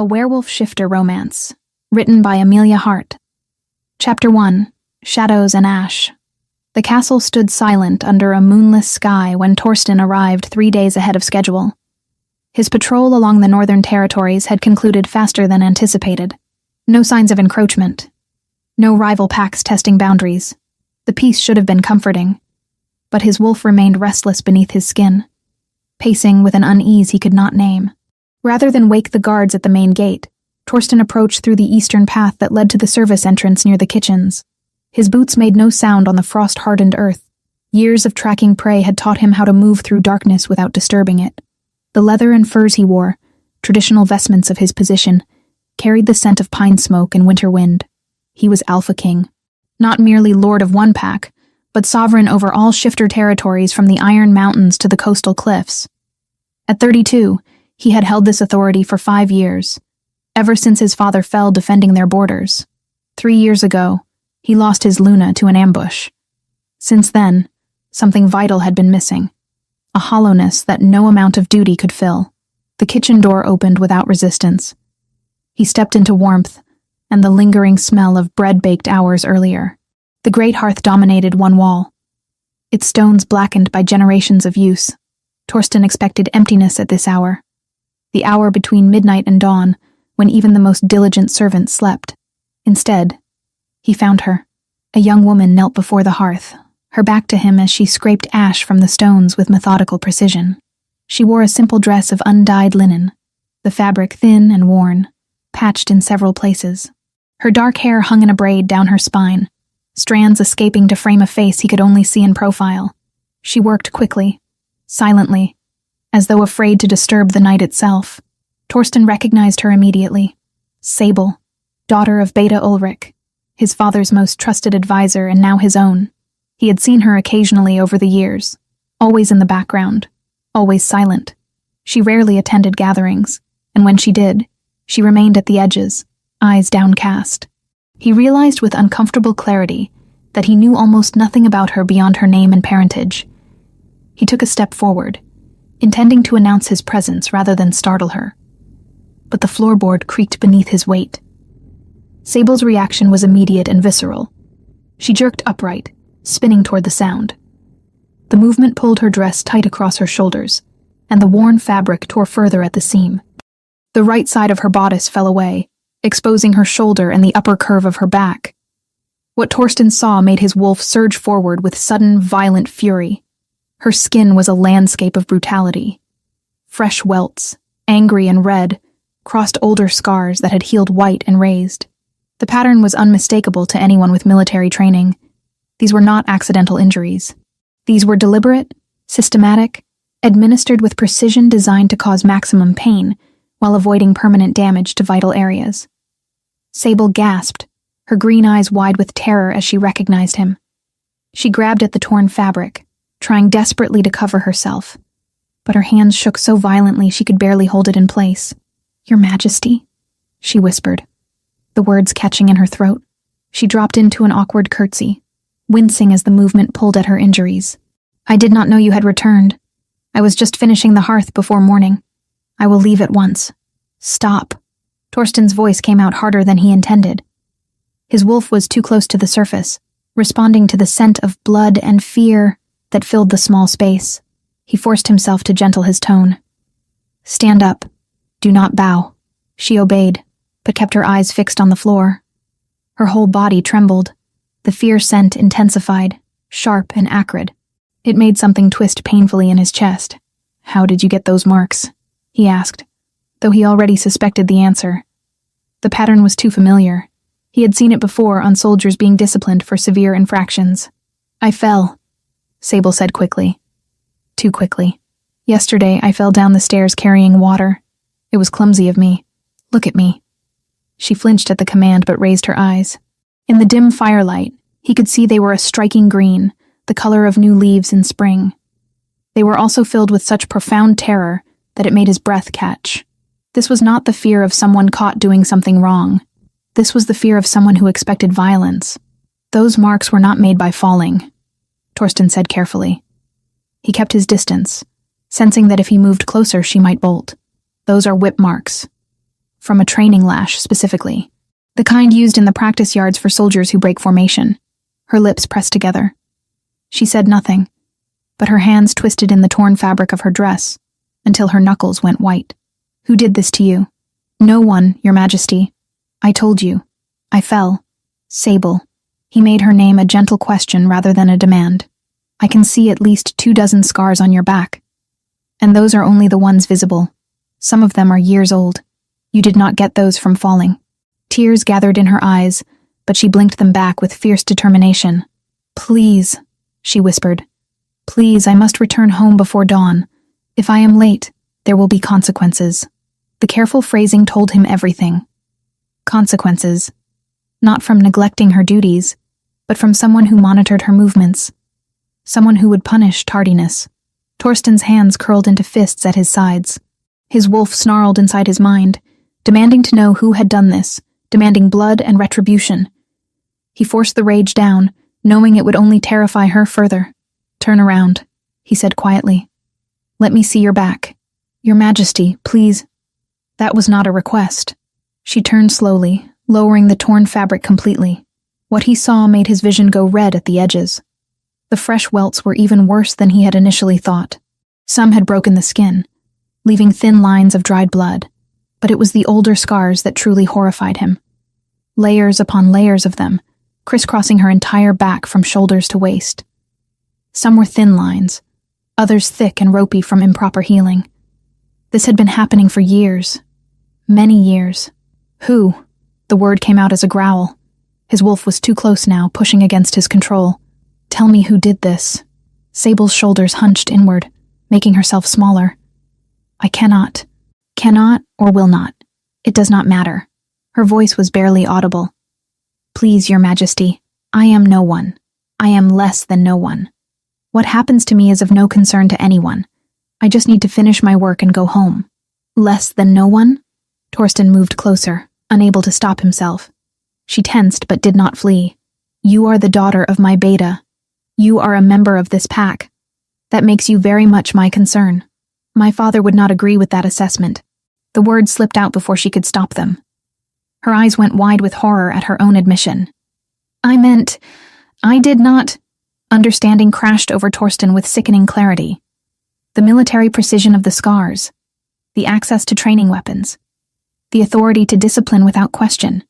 A Werewolf Shifter Romance, written by Amelia Hart. Chapter 1, Shadows and Ash. The castle stood silent under a moonless sky when Torsten arrived 3 days ahead of schedule. His patrol along the northern territories had concluded faster than anticipated. No signs of encroachment. No rival packs testing boundaries. The peace should have been comforting. But his wolf remained restless beneath his skin, pacing with an unease he could not name. Rather than wake the guards at the main gate, Torsten approached through the eastern path that led to the service entrance near the kitchens. His boots made no sound on the frost-hardened earth. Years of tracking prey had taught him how to move through darkness without disturbing it. The leather and furs he wore, traditional vestments of his position, carried the scent of pine smoke and winter wind. He was Alpha King, not merely lord of one pack, but sovereign over all shifter territories from the Iron Mountains to the coastal cliffs. At 32, he had held this authority for 5 years, ever since his father fell defending their borders. 3 years ago, he lost his Luna to an ambush. Since then, something vital had been missing, a hollowness that no amount of duty could fill. The kitchen door opened without resistance. He stepped into warmth and the lingering smell of bread baked hours earlier. The great hearth dominated one wall, its stones blackened by generations of use. Torsten expected emptiness at this hour, the hour between midnight and dawn, when even the most diligent servant slept. Instead, he found her. A young woman knelt before the hearth, her back to him as she scraped ash from the stones with methodical precision. She wore a simple dress of undyed linen, the fabric thin and worn, patched in several places. Her dark hair hung in a braid down her spine, strands escaping to frame a face he could only see in profile. She worked quickly, silently, as though afraid to disturb the night itself. Torsten recognized her immediately. Sable, daughter of Beta Ulrich, his father's most trusted advisor and now his own. He had seen her occasionally over the years, always in the background, always silent. She rarely attended gatherings, and when she did, she remained at the edges, eyes downcast. He realized with uncomfortable clarity that he knew almost nothing about her beyond her name and parentage. He took a step forward, intending to announce his presence rather than startle her. But the floorboard creaked beneath his weight. Sable's reaction was immediate and visceral. She jerked upright, spinning toward the sound. The movement pulled her dress tight across her shoulders, and the worn fabric tore further at the seam. The right side of her bodice fell away, exposing her shoulder and the upper curve of her back. What Torsten saw made his wolf surge forward with sudden, violent fury. Her skin was a landscape of brutality. Fresh welts, angry and red, crossed older scars that had healed white and raised. The pattern was unmistakable to anyone with military training. These were not accidental injuries. These were deliberate, systematic, administered with precision designed to cause maximum pain while avoiding permanent damage to vital areas. Sable gasped, her green eyes wide with terror as she recognized him. She grabbed at the torn fabric, trying desperately to cover herself, but her hands shook so violently she could barely hold it in place. "Your Majesty," she whispered, the words catching in her throat. She dropped into an awkward curtsy, wincing as the movement pulled at her injuries. "I did not know you had returned. I was just finishing the hearth before morning. I will leave at once." "Stop." Torsten's voice came out harder than he intended. His wolf was too close to the surface, responding to the scent of blood and fear that filled the small space. He forced himself to gentle his tone. "Stand up. Do not bow." She obeyed, but kept her eyes fixed on the floor. Her whole body trembled. The fear scent intensified, sharp and acrid. It made something twist painfully in his chest. "How did you get those marks?" he asked, though he already suspected the answer. The pattern was too familiar. He had seen it before on soldiers being disciplined for severe infractions. "I fell," Sable said quickly. Too quickly. "Yesterday I fell down the stairs carrying water. It was clumsy of me. Look at me." She flinched at the command but raised her eyes. In the dim firelight, he could see they were a striking green, the color of new leaves in spring. They were also filled with such profound terror that it made his breath catch. This was not the fear of someone caught doing something wrong. This was the fear of someone who expected violence. "Those marks were not made by falling," Torsten said carefully. He kept his distance, sensing that if he moved closer she might bolt. "Those are whip marks. from a training lash specifically, the kind used in the practice yards for soldiers who break formation. Her lips pressed together. She said nothing, but her hands twisted in the torn fabric of her dress until her knuckles went white. Who did this to you? No one, Your Majesty. I told you. I fell. Sable. He made her name a gentle question rather than a demand. I can see at least 24 scars on your back. And those are only the ones visible. Some of them are years old. You did not get those from falling. Tears gathered in her eyes, but she blinked them back with fierce determination. Please, she whispered. Please, I must return home before dawn. If I am late, there will be consequences. The careful phrasing told him everything. Consequences. Not from neglecting her duties, but from someone who monitored her movements. Someone who would punish tardiness. Torsten's hands curled into fists at his sides. His wolf snarled inside his mind, demanding to know who had done this, demanding blood and retribution. He forced the rage down, knowing it would only terrify her further. Turn around, he said quietly. Let me see your back. Your Majesty, please. That was not a request. She turned slowly, lowering the torn fabric completely. What he saw made his vision go red at the edges. The fresh welts were even worse than he had initially thought. Some had broken the skin, leaving thin lines of dried blood, but it was the older scars that truly horrified him. Layers upon layers of them, crisscrossing her entire back from shoulders to waist. Some were thin lines, others thick and ropey from improper healing. This had been happening for years. Many years. Who? The word came out as a growl. His wolf was too close now, pushing against his control. Tell me who did this. Sable's shoulders hunched inward, making herself smaller. I cannot. Cannot or will not. It does not matter. Her voice was barely audible. Please, Your Majesty, I am no one. I am less than no one. What happens to me is of no concern to anyone. I just need to finish my work and go home. Less than no one? Torsten moved closer, unable to stop himself. She tensed but did not flee. You are the daughter of my beta. You are a member of this pack. That makes you very much my concern. My father would not agree with that assessment. The words slipped out before she could stop them. Her eyes went wide with horror at her own admission. I did not. Understanding crashed over Torsten with sickening clarity. The military precision of the scars, the access to training weapons, the authority to discipline without question,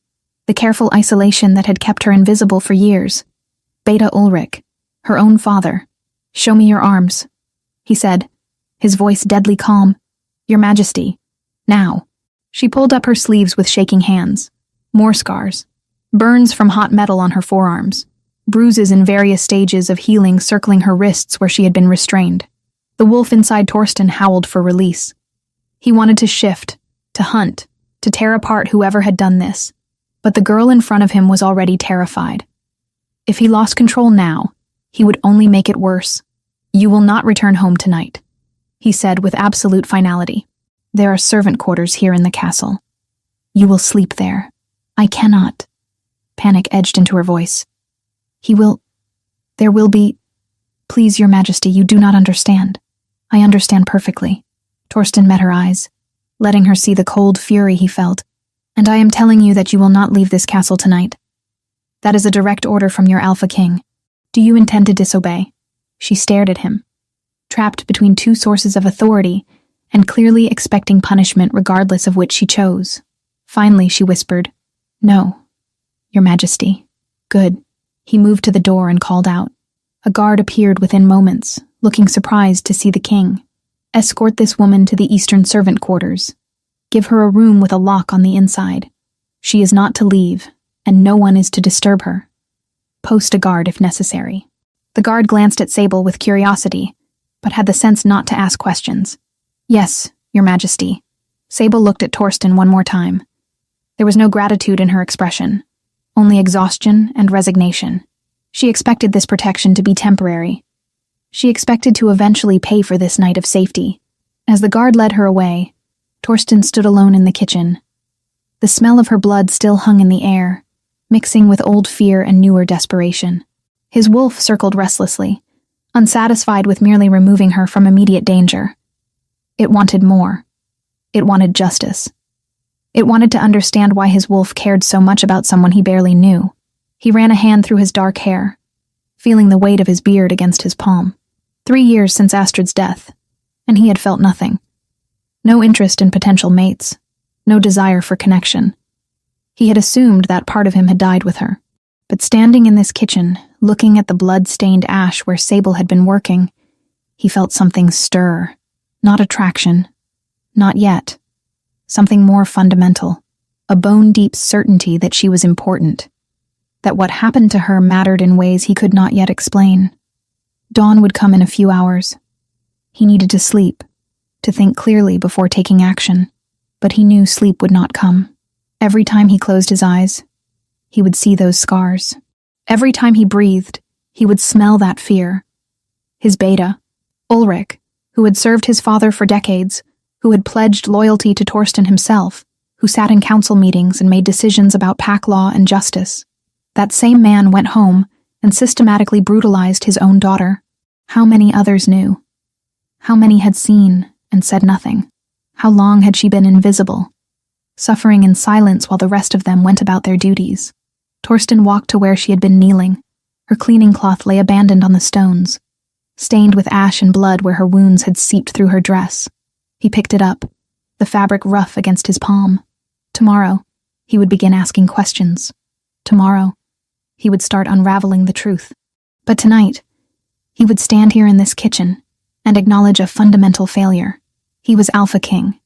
the careful isolation that had kept her invisible for years. Beta Ulrich, her own father. Show me your arms, he said, his voice deadly calm. Your Majesty. Now. She pulled up her sleeves with shaking hands. More scars. Burns from hot metal on her forearms. Bruises in various stages of healing circling her wrists where she had been restrained. The wolf inside Torsten howled for release. He wanted to shift, to hunt, to tear apart whoever had done this. But the girl in front of him was already terrified. If he lost control now, he would only make it worse. You will not return home tonight, he said with absolute finality. There are servant quarters here in the castle. You will sleep there. I cannot. Panic edged into her voice. There will be... Please, Your Majesty, you do not understand. I understand perfectly. Torsten met her eyes, letting her see the cold fury he felt. And I am telling you that you will not leave this castle tonight. That is a direct order from your Alpha King. Do you intend to disobey? She stared at him, trapped between two sources of authority and clearly expecting punishment regardless of which she chose. Finally, she whispered, No, Your Majesty. Good. He moved to the door and called out. A guard appeared within moments, looking surprised to see the king. Escort this woman to the eastern servant quarters. Give her a room with a lock on the inside. She is not to leave, and no one is to disturb her. Post a guard if necessary. The guard glanced at Sable with curiosity, but had the sense not to ask questions. Yes, Your Majesty. Sable looked at Torsten one more time. There was no gratitude in her expression, only exhaustion and resignation. She expected this protection to be temporary. She expected to eventually pay for this night of safety. As the guard led her away, Torsten stood alone in the kitchen. The smell of her blood still hung in the air, mixing with old fear and newer desperation. His wolf circled restlessly, unsatisfied with merely removing her from immediate danger. It wanted more. It wanted justice. It wanted to understand why his wolf cared so much about someone he barely knew. He ran a hand through his dark hair, feeling the weight of his beard against his palm. 3 years since Astrid's death, and he had felt nothing. No interest in potential mates, no desire for connection. He had assumed that part of him had died with her. But standing in this kitchen, looking at the blood-stained ash where Sable had been working, he felt something stir. Not attraction. Not yet. Something more fundamental. A bone-deep certainty that she was important. That what happened to her mattered in ways he could not yet explain. Dawn would come in a few hours. He needed to sleep, to think clearly before taking action. But he knew sleep would not come. Every time he closed his eyes, he would see those scars. Every time he breathed, he would smell that fear. His beta, Ulrich, who had served his father for decades, who had pledged loyalty to Torsten himself, who sat in council meetings and made decisions about pack law and justice. That same man went home and systematically brutalized his own daughter. How many others knew? How many had seen and said nothing? How long had she been invisible, suffering in silence while the rest of them went about their duties? Torsten walked to where she had been kneeling. Her cleaning cloth lay abandoned on the stones, stained with ash and blood where her wounds had seeped through her dress. He picked it up, the fabric rough against his palm. Tomorrow, he would begin asking questions. Tomorrow, he would start unraveling the truth. But tonight, he would stand here in this kitchen and acknowledge a fundamental failure. He was Alpha King.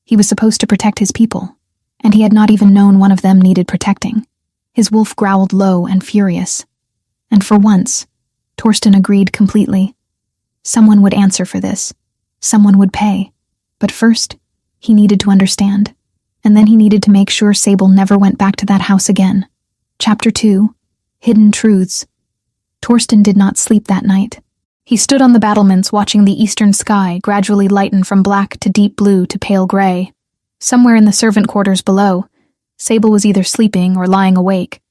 He was supposed to protect his people, and he had not even known one of them needed protecting. His wolf growled low and furious. And for once, Torsten agreed completely. Someone would answer for this. Someone would pay. But first, he needed to understand. And then he needed to make sure Sable never went back to that house again. Chapter 2. Hidden Truths. Torsten did not sleep that night. He stood on the battlements watching the eastern sky gradually lighten from black to deep blue to pale gray. Somewhere in the servant quarters below, Sable was either sleeping or lying awake,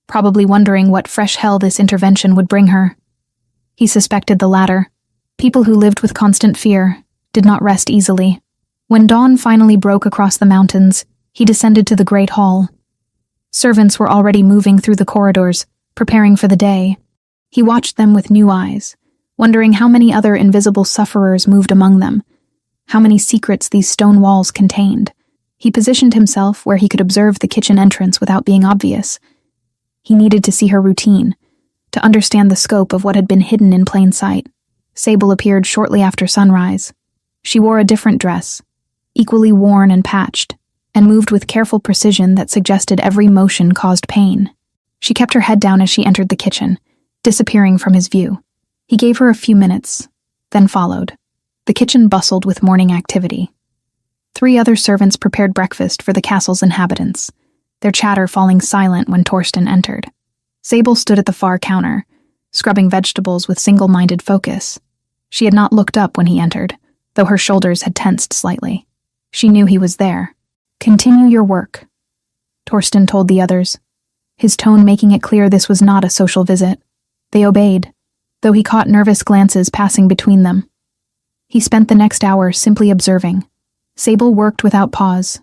probably wondering what fresh hell this intervention would bring her. He suspected the latter. People who lived with constant fear did not rest easily. When dawn finally broke across the mountains, he descended to the great hall. Servants were already moving through the corridors, preparing for the day. He watched them with new eyes, wondering how many other invisible sufferers moved among them, how many secrets these stone walls contained. He positioned himself where he could observe the kitchen entrance without being obvious. He needed to see her routine, to understand the scope of what had been hidden in plain sight. Sable appeared shortly after sunrise. She wore a different dress, equally worn and patched, and moved with careful precision that suggested every motion caused pain. She kept her head down as she entered the kitchen, disappearing from his view. He gave her a few minutes, then followed. The kitchen bustled with morning activity. 3 other servants prepared breakfast for the castle's inhabitants, their chatter falling silent when Torsten entered. Sable stood at the far counter, scrubbing vegetables with single-minded focus. She had not looked up when he entered, though her shoulders had tensed slightly. She knew he was there. "Continue your work," Torsten told the others, his tone making it clear this was not a social visit. They obeyed, though he caught nervous glances passing between them. He spent the next hour simply observing. Sable worked without pause,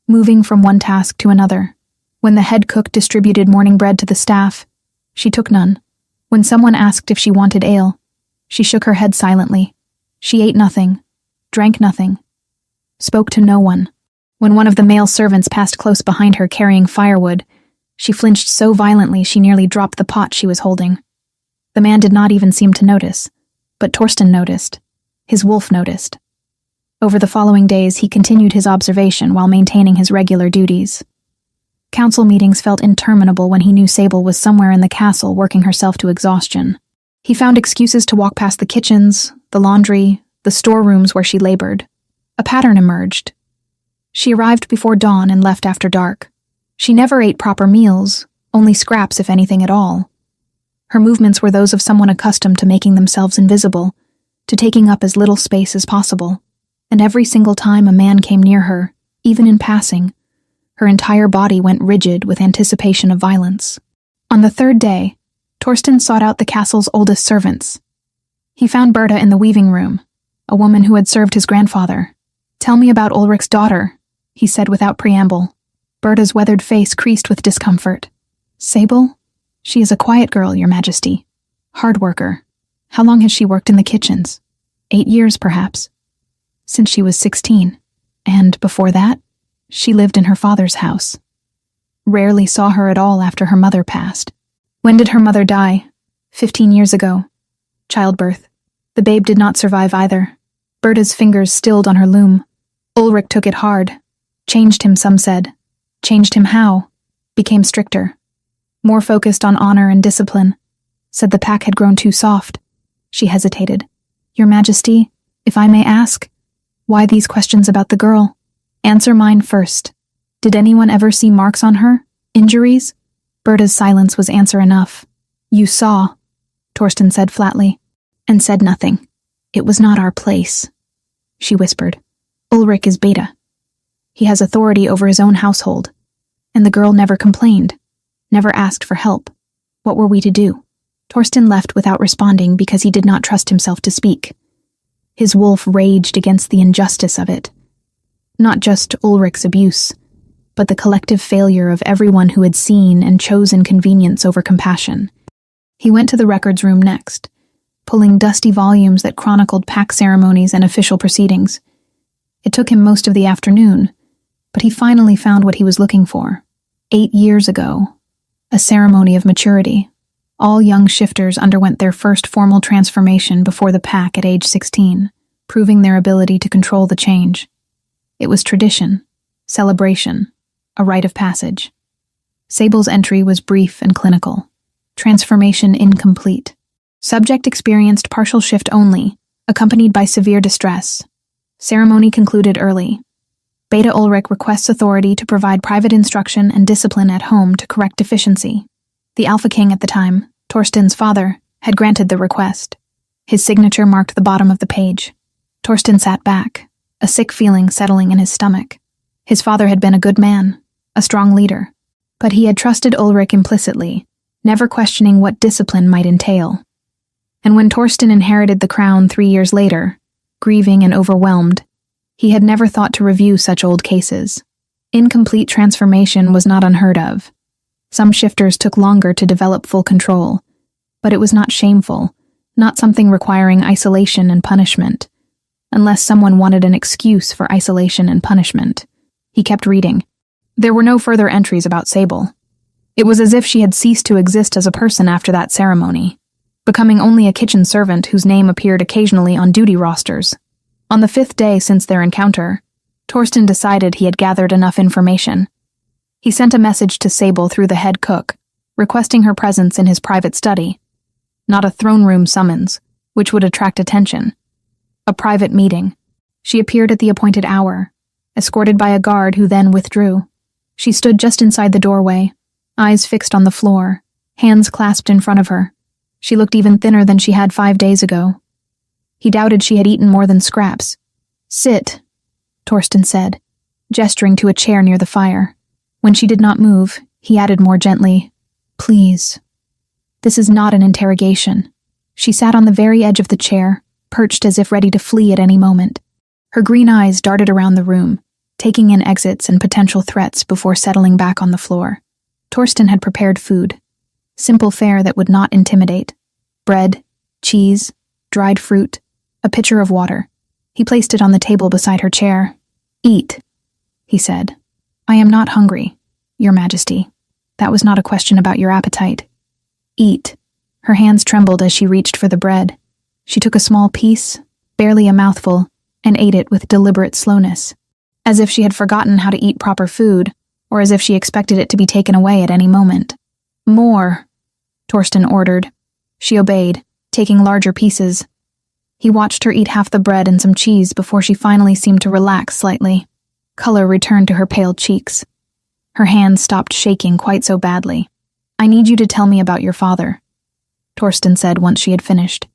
moving from one task to another. When the head cook distributed morning bread to the staff, she took none. When someone asked if she wanted ale, she shook her head silently. She ate nothing, drank nothing, spoke to no one. When one of the male servants passed close behind her carrying firewood, she flinched so violently she nearly dropped the pot she was holding. The man did not even seem to notice, but Torsten noticed. His wolf noticed. Over the following days, he continued his observation while maintaining his regular duties. Council meetings felt interminable when he knew Sable was somewhere in the castle working herself to exhaustion. He found excuses to walk past the kitchens, the laundry, the storerooms where she labored. A pattern emerged. She arrived before dawn and left after dark. She never ate proper meals, only scraps if anything at all. Her movements were those of someone accustomed to making themselves invisible, to taking up as little space as possible. And every single time a man came near her, even in passing, her entire body went rigid with anticipation of violence. On the 3rd day, Torsten sought out the castle's oldest servants. He found Berta in the weaving room, a woman who had served his grandfather. "Tell me about Ulrich's daughter," he said without preamble. Berta's weathered face creased with discomfort. Sable? She is a quiet girl, Your Majesty. Hard worker. How long has she worked in the kitchens? 8 years, perhaps. Since she was 16. And before that, she lived in her father's house. Rarely saw her at all after her mother passed. When did her mother die? 15 years ago. Childbirth. The babe did not survive either. Berta's fingers stilled on her loom. Ulrich took it hard. Changed him, some said. Changed him how? Became stricter. More focused on honor and discipline. Said the pack had grown too soft. She hesitated. Your Majesty, if I may ask, why these questions about the girl? Answer mine first. Did anyone ever see marks on her? Injuries? Berta's silence was answer enough. You saw, Torsten said flatly, and said nothing. It was not our place. She whispered. Ulrich is Beta. He has authority over his own household. And the girl never complained, never asked for help. What were we to do? Torsten left without responding because he did not trust himself to speak. His wolf raged against the injustice of it. Not just Ulrich's abuse, but the collective failure of everyone who had seen and chosen convenience over compassion. He went to the records room next, pulling dusty volumes that chronicled pack ceremonies and official proceedings. It took him most of the afternoon, but he finally found what he was looking for. 8 years ago, a ceremony of maturity. All young shifters underwent their first formal transformation before the pack at age 16, proving their ability to control the change. It was tradition, celebration, a rite of passage. Sable's entry was brief and clinical. Transformation incomplete. Subject experienced partial shift only, accompanied by severe distress. Ceremony concluded early. Beta Ulrich requests authority to provide private instruction and discipline at home to correct deficiency. The Alpha King at the time, Torsten's father, had granted the request. His signature marked the bottom of the page. Torsten sat back, a sick feeling settling in his stomach. His father had been a good man, a strong leader, but he had trusted Ulrich implicitly, never questioning what discipline might entail. And when Torsten inherited the crown 3 years later, grieving and overwhelmed, he had never thought to review such old cases. Incomplete transformation was not unheard of. Some shifters took longer to develop full control, but it was not shameful, not something requiring isolation and punishment, unless someone wanted an excuse for isolation and punishment. He kept reading. There were no further entries about Sable. It was as if she had ceased to exist as a person after that ceremony, becoming only a kitchen servant whose name appeared occasionally on duty rosters. On the 5th day since their encounter, Torsten decided he had gathered enough information. He sent a message to Sable through the head cook, requesting her presence in his private study. Not a throne room summons, which would attract attention. A private meeting. She appeared at the appointed hour, escorted by a guard who then withdrew. She stood just inside the doorway, eyes fixed on the floor, hands clasped in front of her. She looked even thinner than she had 5 days ago. He doubted she had eaten more than scraps. Sit, Torsten said, gesturing to a chair near the fire. When she did not move, he added more gently, Please. This is not an interrogation. She sat on the very edge of the chair, perched as if ready to flee at any moment. Her green eyes darted around the room, taking in exits and potential threats before settling back on the floor. Torsten had prepared food. Simple fare that would not intimidate. Bread, cheese, dried fruit, a pitcher of water. He placed it on the table beside her chair. Eat, he said. I am not hungry, Your Majesty. That was not a question about your appetite. Eat. Her hands trembled as she reached for the bread. She took a small piece, barely a mouthful, and ate it with deliberate slowness, as if she had forgotten how to eat proper food, or as if she expected it to be taken away at any moment. More, Torsten ordered. She obeyed, taking larger pieces. He watched her eat half the bread and some cheese before she finally seemed to relax slightly. Color returned to her pale cheeks. Her hands stopped shaking quite so badly. I need you to tell me about your father, Torsten said once she had finished.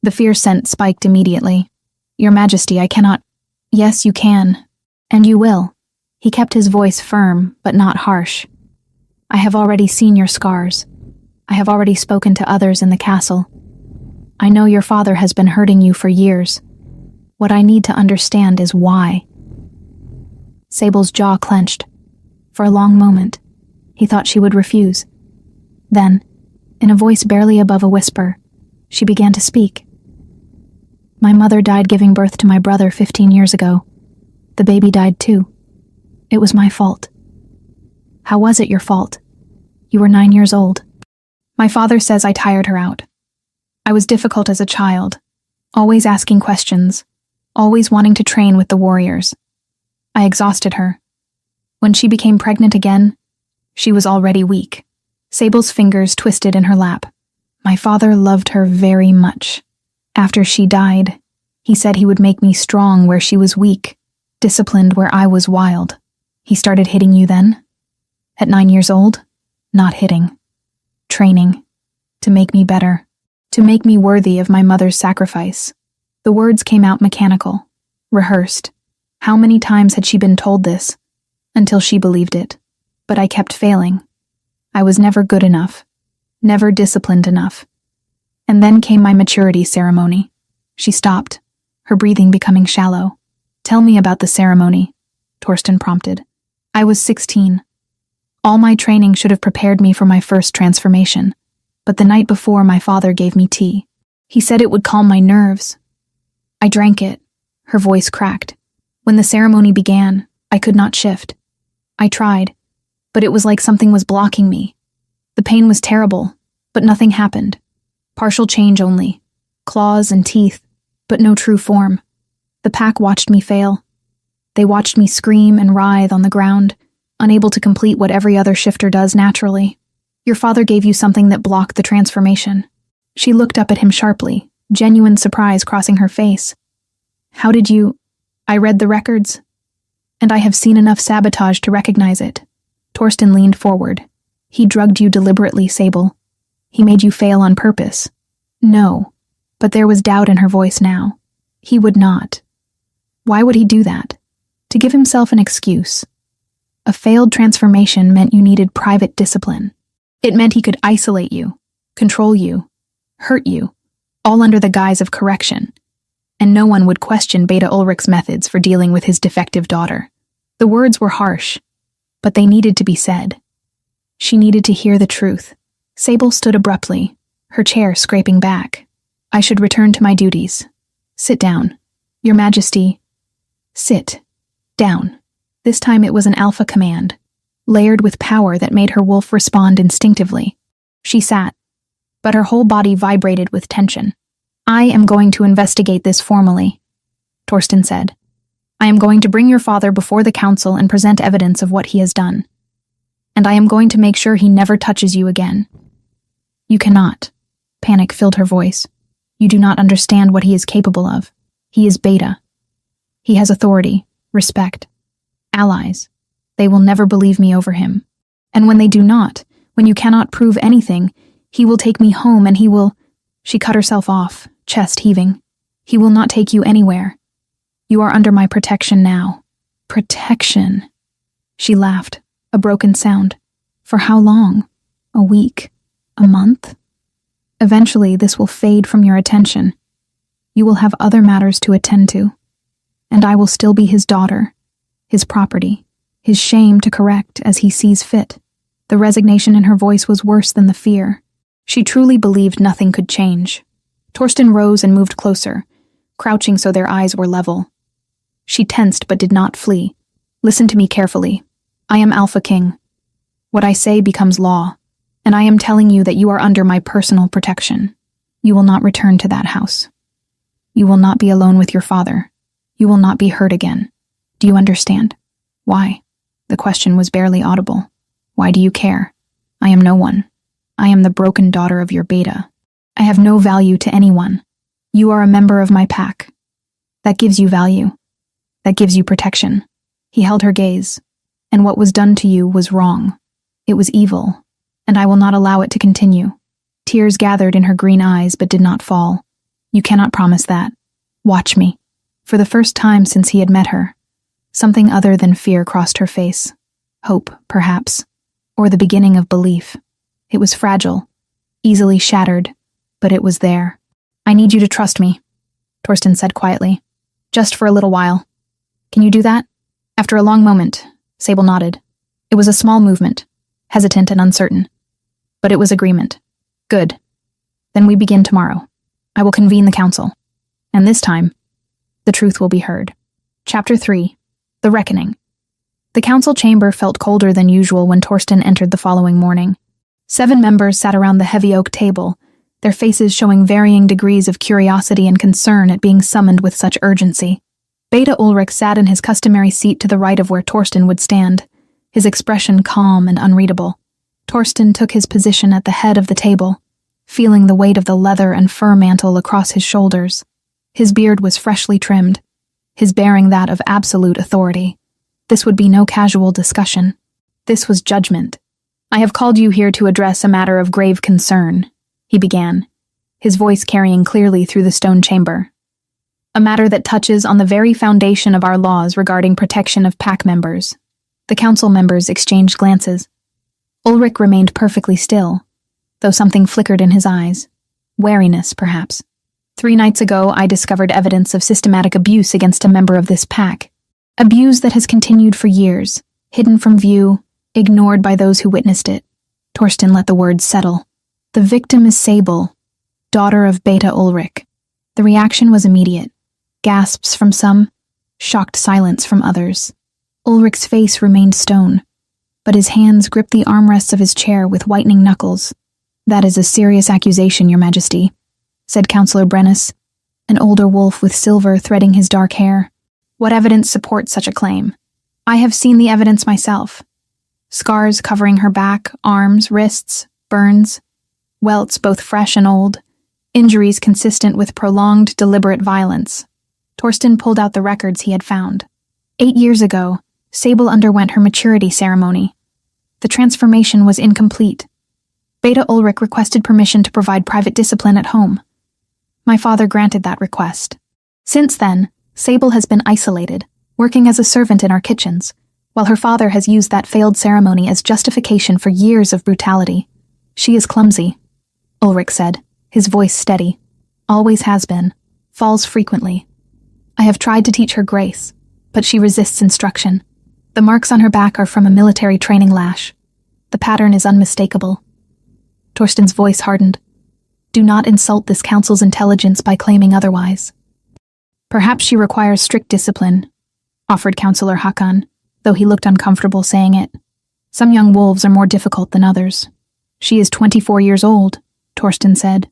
The fear scent spiked immediately. Your Majesty, I cannot. Yes, you can. And you will. He kept his voice firm, but not harsh. I have already seen your scars. I have already spoken to others in the castle. I know your father has been hurting you for years. What I need to understand is why. Sable's jaw clenched. For a long moment, he thought she would refuse. Then, in a voice barely above a whisper, she began to speak. My mother died giving birth to my brother 15 years ago. The baby died too. It was my fault. How was it your fault? You were 9 years old. My father says I tired her out. I was difficult as a child, always asking questions, always wanting to train with the warriors. I exhausted her. When she became pregnant again, she was already weak. Sable's fingers twisted in her lap. My father loved her very much. After she died, he said he would make me strong where she was weak, disciplined where I was wild. He started hitting you then? At 9 years old? Not hitting. Training. To make me better. To make me worthy of my mother's sacrifice. The words came out mechanical, rehearsed. How many times had she been told this? Until she believed it. But I kept failing. I was never good enough. Never disciplined enough. And then came my maturity ceremony. She stopped, her breathing becoming shallow. Tell me about the ceremony, Torsten prompted. I was 16. All my training should have prepared me for my first transformation, but the night before my father gave me tea. He said it would calm my nerves. I drank it. Her voice cracked. When the ceremony began, I could not shift. I tried, but it was like something was blocking me. The pain was terrible, but nothing happened. Partial change only. Claws and teeth, but no true form. The pack watched me fail. They watched me scream and writhe on the ground, unable to complete what every other shifter does naturally. Your father gave you something that blocked the transformation. She looked up at him sharply, genuine surprise crossing her face. How did you... I read the records, and I have seen enough sabotage to recognize it. Torsten leaned forward. He drugged you deliberately, Sable. He made you fail on purpose. No, but there was doubt in her voice now. He would not. Why would he do that? To give himself an excuse. A failed transformation meant you needed private discipline. It meant he could isolate you, control you, hurt you, all under the guise of correction. And no one would question Beta Ulrich's methods for dealing with his defective daughter. The words were harsh, but they needed to be said. She needed to hear the truth. Sable stood abruptly, her chair scraping back. I should return to my duties. Sit down. Your Majesty. Sit. Down. This time it was an alpha command, layered with power that made her wolf respond instinctively. She sat, but her whole body vibrated with tension. I am going to investigate this formally, Torsten said. I am going to bring your father before the council and present evidence of what he has done. And I am going to make sure he never touches you again. You cannot. Panic filled her voice. You do not understand what he is capable of. He is Beta. He has authority, respect, allies. They will never believe me over him. And when they do not, when you cannot prove anything, he will take me home and he will... She cut herself off, chest heaving. He will not take you anywhere. You are under my protection now. Protection. She laughed, a broken sound. For how long? A week? A month? Eventually, this will fade from your attention. You will have other matters to attend to. And I will still be his daughter, his property, his shame to correct as he sees fit. The resignation in her voice was worse than the fear. She truly believed nothing could change. Torsten rose and moved closer, crouching so their eyes were level. She tensed but did not flee. Listen to me carefully. I am Alpha King. What I say becomes law, and I am telling you that you are under my personal protection. You will not return to that house. You will not be alone with your father. You will not be hurt again. Do you understand? Why? The question was barely audible. Why do you care? I am no one. I am the broken daughter of your Beta. I have no value to anyone. You are a member of my pack. That gives you value. That gives you protection. He held her gaze. And what was done to you was wrong. It was evil, and I will not allow it to continue. Tears gathered in her green eyes but did not fall. You cannot promise that. Watch me. For the first time since he had met her, something other than fear crossed her face. Hope, perhaps, or the beginning of belief. It was fragile, easily shattered, but it was there. I need you to trust me, Torsten said quietly. Just for a little while. Can you do that? After a long moment, Sable nodded. It was a small movement, hesitant and uncertain. But it was agreement. Good. Then we begin tomorrow. I will convene the council. And this time, the truth will be heard. Chapter 3. The Reckoning. The council chamber felt colder than usual when Torsten entered the following morning. 7 members sat around the heavy oak table, their faces showing varying degrees of curiosity and concern at being summoned with such urgency. Beta Ulrich sat in his customary seat to the right of where Torsten would stand, his expression calm and unreadable. Torsten took his position at the head of the table, feeling the weight of the leather and fur mantle across his shoulders. His beard was freshly trimmed, his bearing that of absolute authority. This would be no casual discussion. This was judgment. I have called you here to address a matter of grave concern, he began, his voice carrying clearly through the stone chamber. A matter that touches on the very foundation of our laws regarding protection of pack members. The council members exchanged glances. Ulrich remained perfectly still, though something flickered in his eyes. Wariness, perhaps. 3 nights ago, I discovered evidence of systematic abuse against a member of this pack. Abuse that has continued for years, hidden from view, ignored by those who witnessed it. Torsten let the words settle. The victim is Sable, daughter of Beta Ulrich. The reaction was immediate. Gasps from some, shocked silence from others. Ulrich's face remained stone, but his hands gripped the armrests of his chair with whitening knuckles. That is a serious accusation, Your Majesty, said Councillor Brennus, an older wolf with silver threading his dark hair. What evidence supports such a claim? I have seen the evidence myself. Scars covering her back, arms, wrists, burns, welts both fresh and old, injuries consistent with prolonged, deliberate violence. Torsten pulled out the records he had found. 8 years ago, Sable underwent her maturity ceremony. The transformation was incomplete. Beta Ulrich requested permission to provide private discipline at home. My father granted that request. Since then, Sable has been isolated, working as a servant in our kitchens, while her father has used that failed ceremony as justification for years of brutality. She is clumsy, Ulrich said, his voice steady. Always has been. Falls frequently. I have tried to teach her grace, but she resists instruction. The marks on her back are from a military training lash. The pattern is unmistakable. Torsten's voice hardened. Do not insult this council's intelligence by claiming otherwise. Perhaps she requires strict discipline, offered Councillor Hakan, though he looked uncomfortable saying it. Some young wolves are more difficult than others. She is 24 years old, Torsten said.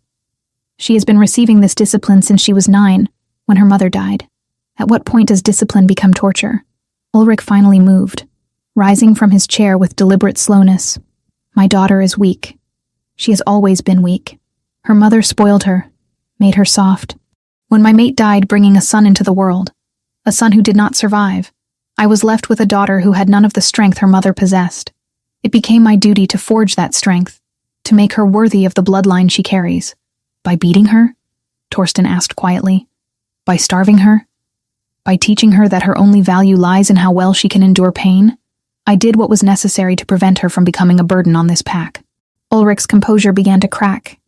She has been receiving this discipline since she was 9, when her mother died. At what point does discipline become torture? Ulrich finally moved, rising from his chair with deliberate slowness. My daughter is weak. She has always been weak. Her mother spoiled her, made her soft. When my mate died bringing a son into the world, a son who did not survive, I was left with a daughter who had none of the strength her mother possessed. It became my duty to forge that strength, to make her worthy of the bloodline she carries. By beating her? Torsten asked quietly. By starving her? By teaching her that her only value lies in how well she can endure pain? I did what was necessary to prevent her from becoming a burden on this pack. Ulrich's composure began to crack,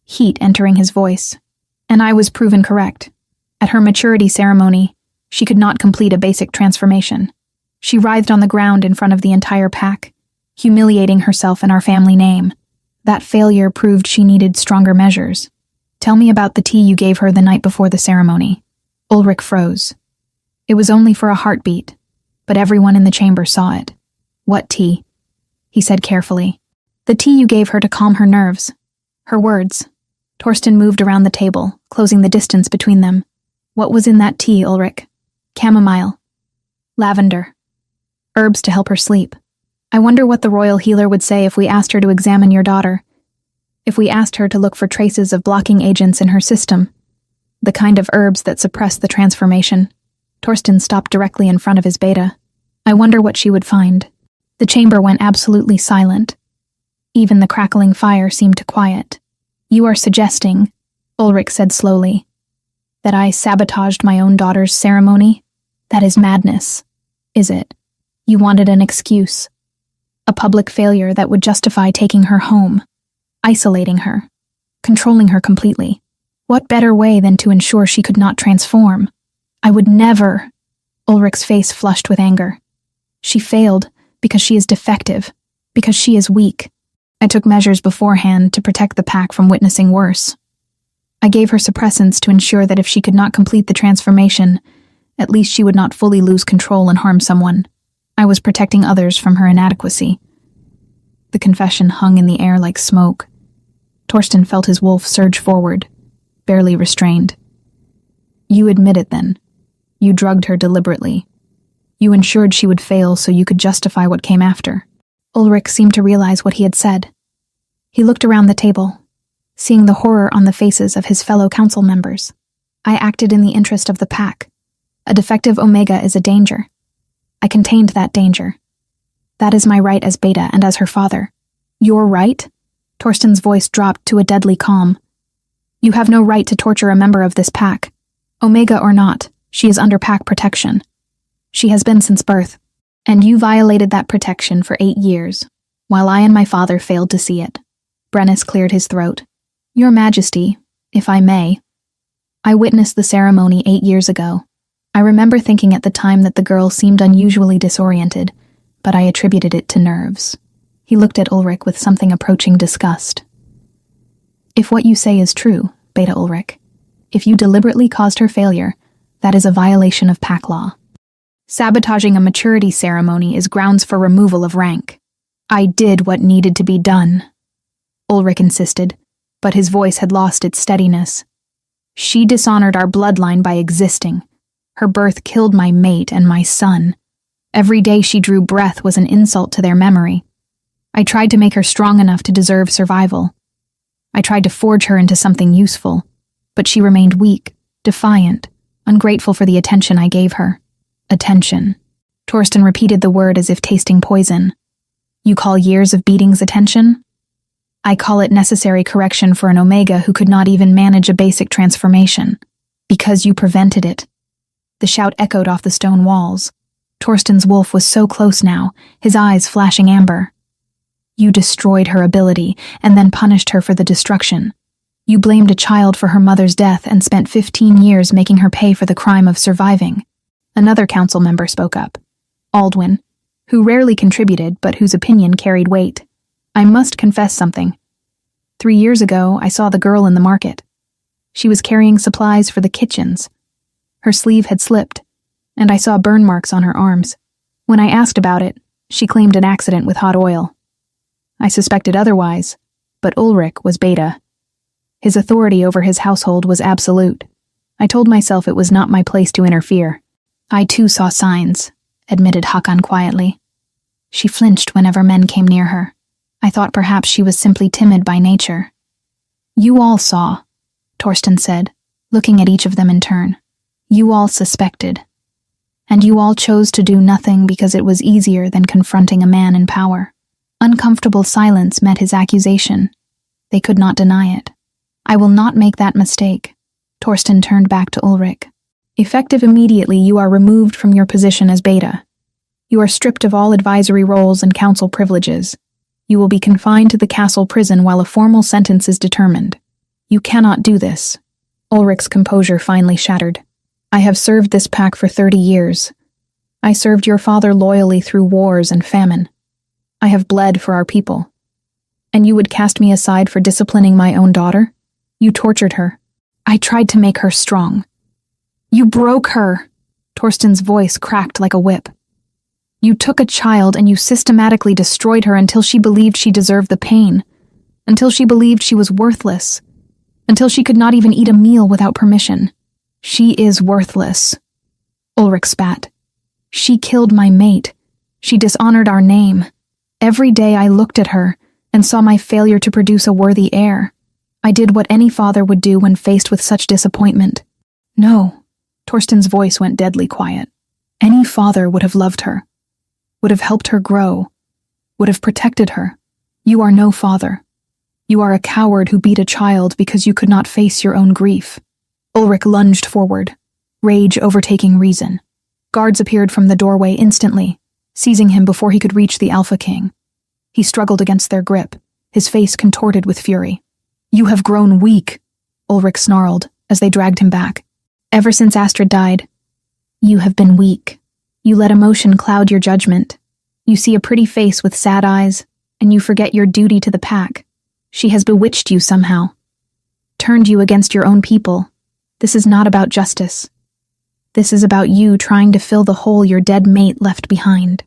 heat entering his voice. And I was proven correct. At her maturity ceremony, she could not complete a basic transformation. She writhed on the ground in front of the entire pack, humiliating herself in our family name. That failure proved she needed stronger measures. Tell me about the tea you gave her the night before the ceremony. Ulrich froze. It was only for a heartbeat, but everyone in the chamber saw it. What tea? He said carefully. The tea you gave her to calm her nerves. Her words. Torsten moved around the table, closing the distance between them. What was in that tea, Ulrich? Chamomile. Lavender. Herbs to help her sleep. I wonder what the royal healer would say if we asked her to examine your daughter. If we asked her to look for traces of blocking agents in her system. The kind of herbs that suppress the transformation. Torsten stopped directly in front of his beta. I wonder what she would find. The chamber went absolutely silent. Even the crackling fire seemed to quiet. You are suggesting, Ulrich said slowly, that I sabotaged my own daughter's ceremony? That is madness, is it? You wanted an excuse. A public failure that would justify taking her home, isolating her, controlling her completely. What better way than to ensure she could not transform? I would never. Ulrich's face flushed with anger. She failed because she is defective, because she is weak. I took measures beforehand to protect the pack from witnessing worse. I gave her suppressants to ensure that if she could not complete the transformation, at least she would not fully lose control and harm someone. I was protecting others from her inadequacy. The confession hung in the air like smoke. Torsten felt his wolf surge forward, barely restrained. You admit it then. You drugged her deliberately. You ensured she would fail so you could justify what came after. Ulrich seemed to realize what he had said. He looked around the table, seeing the horror on the faces of his fellow council members. I acted in the interest of the pack. A defective Omega is a danger. I contained that danger. That is my right as Beta and as her father. Your right? Torsten's voice dropped to a deadly calm. You have no right to torture a member of this pack. Omega or not, she is under pack protection. She has been since birth, and you violated that protection for 8 years, while I and my father failed to see it. Brennus cleared his throat. Your Majesty, if I may, I witnessed the ceremony 8 years ago. I remember thinking at the time that the girl seemed unusually disoriented, but I attributed it to nerves. He looked at Ulrich with something approaching disgust. If what you say is true, Beta Ulrich, if you deliberately caused her failure, that is a violation of pack law. Sabotaging a maturity ceremony is grounds for removal of rank. I did what needed to be done, Ulrich insisted, but his voice had lost its steadiness. She dishonored our bloodline by existing. Her birth killed my mate and my son. Every day she drew breath was an insult to their memory. I tried to make her strong enough to deserve survival. I tried to forge her into something useful, but she remained weak, defiant, ungrateful for the attention I gave her. Attention. Torsten repeated the word as if tasting poison. You call years of beatings attention? I call it necessary correction for an Omega who could not even manage a basic transformation. Because you prevented it. The shout echoed off the stone walls. Torsten's wolf was so close now, his eyes flashing amber. You destroyed her ability, and then punished her for the destruction. You blamed a child for her mother's death and spent 15 years making her pay for the crime of surviving. Another council member spoke up. Aldwin, who rarely contributed but whose opinion carried weight. I must confess something. 3 years ago, I saw the girl in the market. She was carrying supplies for the kitchens. Her sleeve had slipped, and I saw burn marks on her arms. When I asked about it, she claimed an accident with hot oil. I suspected otherwise, but Ulrich was Beta. His authority over his household was absolute. I told myself it was not my place to interfere. I too saw signs, admitted Hakan quietly. She flinched whenever men came near her. I thought perhaps she was simply timid by nature. You all saw, Torsten said, looking at each of them in turn. You all suspected. And you all chose to do nothing because it was easier than confronting a man in power. Uncomfortable silence met his accusation. They could not deny it. I will not make that mistake. Torsten turned back to Ulrich. Effective immediately, you are removed from your position as Beta. You are stripped of all advisory roles and council privileges. You will be confined to the castle prison while a formal sentence is determined. You cannot do this. Ulrich's composure finally shattered. I have served this pack for 30 years. I served your father loyally through wars and famine. I have bled for our people. And you would cast me aside for disciplining my own daughter? You tortured her. I tried to make her strong. You broke her. Torsten's voice cracked like a whip. You took a child and you systematically destroyed her until she believed she deserved the pain, until she believed she was worthless, until she could not even eat a meal without permission. She is worthless. Ulrich spat. She killed my mate. She dishonored our name. Every day I looked at her and saw my failure to produce a worthy heir. I did what any father would do when faced with such disappointment. No. Torsten's voice went deadly quiet. Any father would have loved her, would have helped her grow, would have protected her. You are no father. You are a coward who beat a child because you could not face your own grief. Ulrich lunged forward, rage overtaking reason. Guards appeared from the doorway instantly, seizing him before he could reach the Alpha King. He struggled against their grip, his face contorted with fury. You have grown weak, Ulrich snarled as they dragged him back. Ever since Astrid died, You have been weak. You let emotion cloud your judgment. You see a pretty face with sad eyes, and you forget your duty to the pack. She has bewitched you somehow. Turned you against your own people. This is not about justice. This is about you trying to fill the hole your dead mate left behind.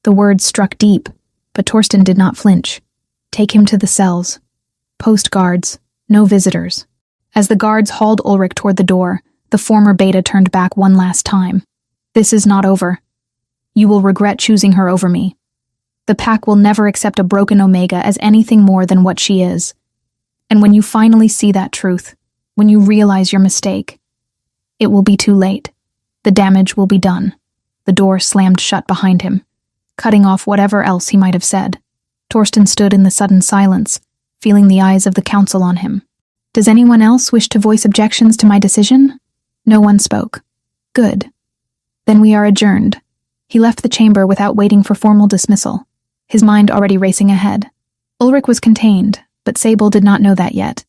The words struck deep, but Torsten did not flinch. Take him to the cells. Post guards. No visitors. As the guards hauled Ulrich toward the door, the former Beta turned back one last time. This is not over. You will regret choosing her over me. The pack will never accept a broken Omega as anything more than what she is. And when you finally see that truth, when you realize your mistake, it will be too late. The damage will be done. The door slammed shut behind him, cutting off whatever else he might have said. Torsten stood in the sudden silence, feeling the eyes of the council on him. Does anyone else wish to voice objections to my decision? No one spoke. Good. Then we are adjourned. He left the chamber without waiting for formal dismissal, his mind already racing ahead. Ulrich was contained, but Sable did not know that yet.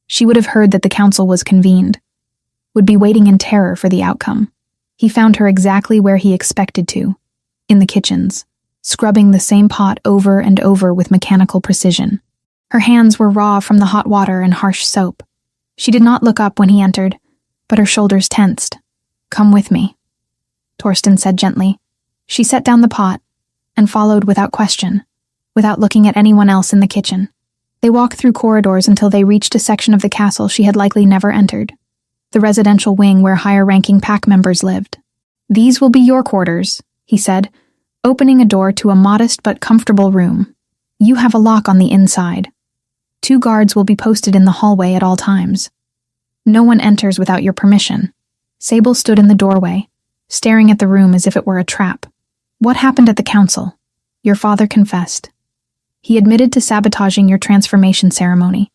She would have heard that the council was convened, would be waiting in terror for the outcome. He found her exactly where he expected to, in the kitchens, scrubbing the same pot over and over with mechanical precision. Her hands were raw from the hot water and harsh soap. She did not look up when he entered, but her shoulders tensed. Come with me, Torsten said gently. She set down the pot and followed without question, without looking at anyone else in the kitchen. They walked through corridors until they reached a section of the castle she had likely never entered, the residential wing where higher-ranking pack members lived. These will be your quarters, he said, opening a door to a modest but comfortable room. You have a lock on the inside. 2 guards will be posted in the hallway at all times. No one enters without your permission. Sable stood in the doorway, staring at the room as if it were a trap. What happened at the council? Your father confessed. He admitted to sabotaging your transformation ceremony.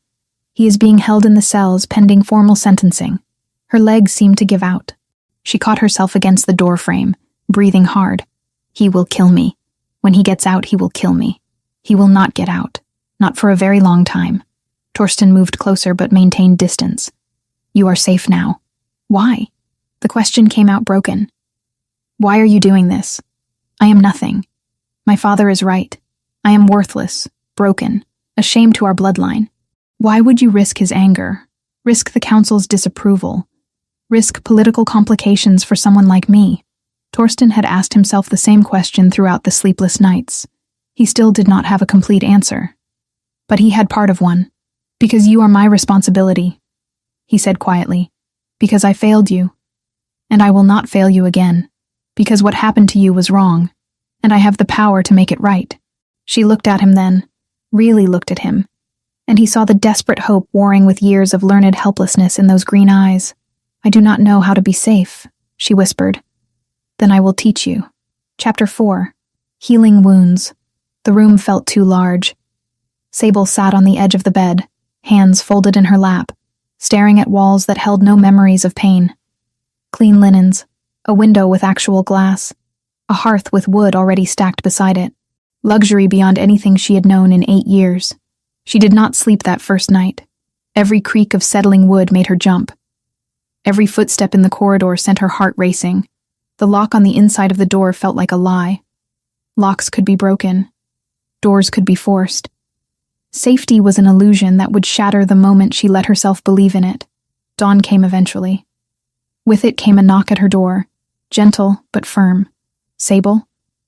He is being held in the cells pending formal sentencing. Her legs seemed to give out. She caught herself against the door frame, breathing hard. He will kill me. When he gets out, he will kill me. He will not get out. Not for a very long time. Torsten moved closer but maintained distance. You are safe now. Why? The question came out broken. Why are you doing this? I am nothing. My father is right. I am worthless, broken, a shame to our bloodline. Why would you risk his anger? Risk the council's disapproval? Risk political complications for someone like me? Torsten had asked himself the same question throughout the sleepless nights. He still did not have a complete answer. But he had part of one. Because you are my responsibility, he said quietly. Because I failed you. And I will not fail you again. Because what happened to you was wrong. And I have the power to make it right. She looked at him then, really looked at him. And he saw the desperate hope warring with years of learned helplessness in those green eyes. I do not know how to be safe, she whispered. Then I will teach you. Chapter 4. Healing Wounds. The room felt too large. Sable sat on the edge of the bed, hands folded in her lap, staring at walls that held no memories of pain. Clean linens, a window with actual glass, a hearth with wood already stacked beside it. Luxury beyond anything she had known in 8 years. She did not sleep that first night. Every creak of settling wood made her jump. Every footstep in the corridor sent her heart racing. The lock on the inside of the door felt like a lie. Locks could be broken. Doors could be forced. Safety was an illusion that would shatter the moment she let herself believe in it. Dawn came eventually. With it came a knock at her door, gentle but firm. Sable?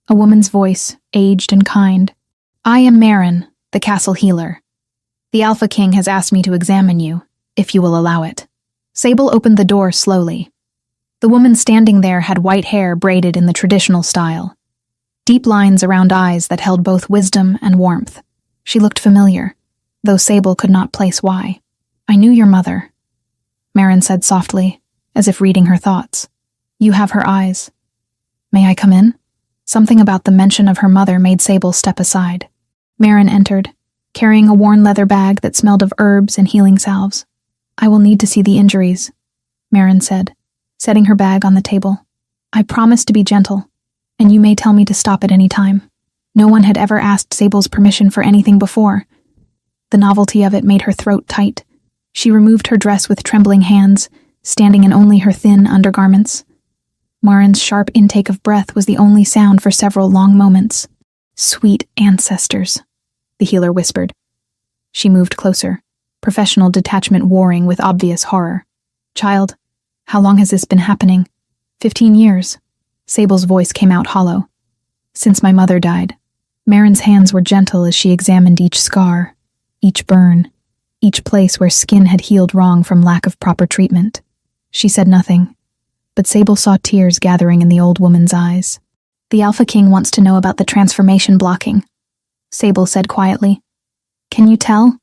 A woman's voice, aged and kind. I am Marin, the castle healer. The Alpha King has asked me to examine you, if you will allow it. Sable opened the door slowly. The woman standing there had white hair braided in the traditional style. Deep lines around eyes that held both wisdom and warmth. She looked familiar, though Sable could not place why. I knew your mother, Marin said softly, as if reading her thoughts. You have her eyes. May I come in? Something about the mention of her mother made Sable step aside. Marin entered, carrying a worn leather bag that smelled of herbs and healing salves. I will need to see the injuries, Marin said, setting her bag on the table. I promise to be gentle, and you may tell me to stop at any time. No one had ever asked Sable's permission for anything before. The novelty of it made her throat tight. She removed her dress with trembling hands, standing in only her thin undergarments. Marin's sharp intake of breath was the only sound for several long moments. "Sweet ancestors," the healer whispered. She moved closer, professional detachment warring with obvious horror. "Child, how long has this been happening?" 15 years. Sable's voice came out hollow. "Since my mother died." Marin's hands were gentle as she examined each scar, each burn, each place where skin had healed wrong from lack of proper treatment. She said nothing, but Sable saw tears gathering in the old woman's eyes. "The Alpha King wants to know about the transformation blocking," Sable said quietly. "Can you tell?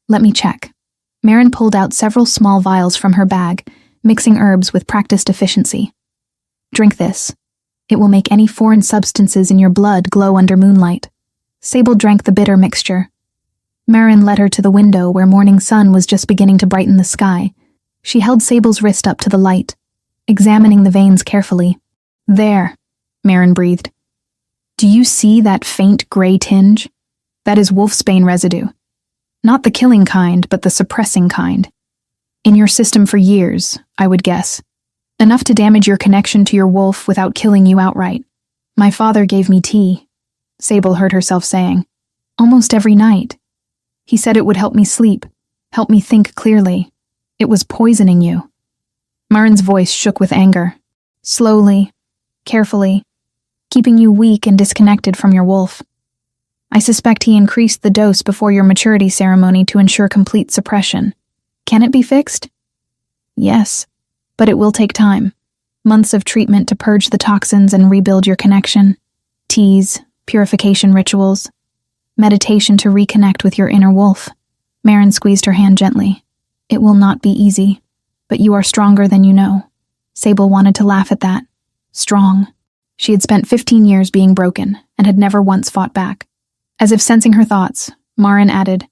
Let me check." Marin pulled out several small vials from her bag, mixing herbs with practiced efficiency. "Drink this. It will make any foreign substances in your blood glow under moonlight." Sable drank the bitter mixture. Marin led her to the window where morning sun was just beginning to brighten the sky. She held Sable's wrist up to the light, examining the veins carefully. "There," Marin breathed. "Do you see that faint gray tinge? That is wolfsbane residue. Not the killing kind, but the suppressing kind. In your system for years, I would guess. Enough to damage your connection to your wolf without killing you outright. My father gave me tea," Sable heard herself saying, "almost every night. He said it would help me sleep, help me think clearly. It was poisoning you." Marin's voice shook with anger. "Slowly, carefully, keeping you weak and disconnected from your wolf. I suspect he increased the dose before your maturity ceremony to ensure complete suppression. Can it be fixed?" "Yes, but it will take time. Months of treatment to purge the toxins and rebuild your connection. Teas, purification rituals, meditation to reconnect with your inner wolf." Marin squeezed her hand gently. "It will not be easy, but you are stronger than you know." Sable wanted to laugh at that. Strong. She had spent 15 years being broken and had never once fought back. As if sensing her thoughts, Marin added,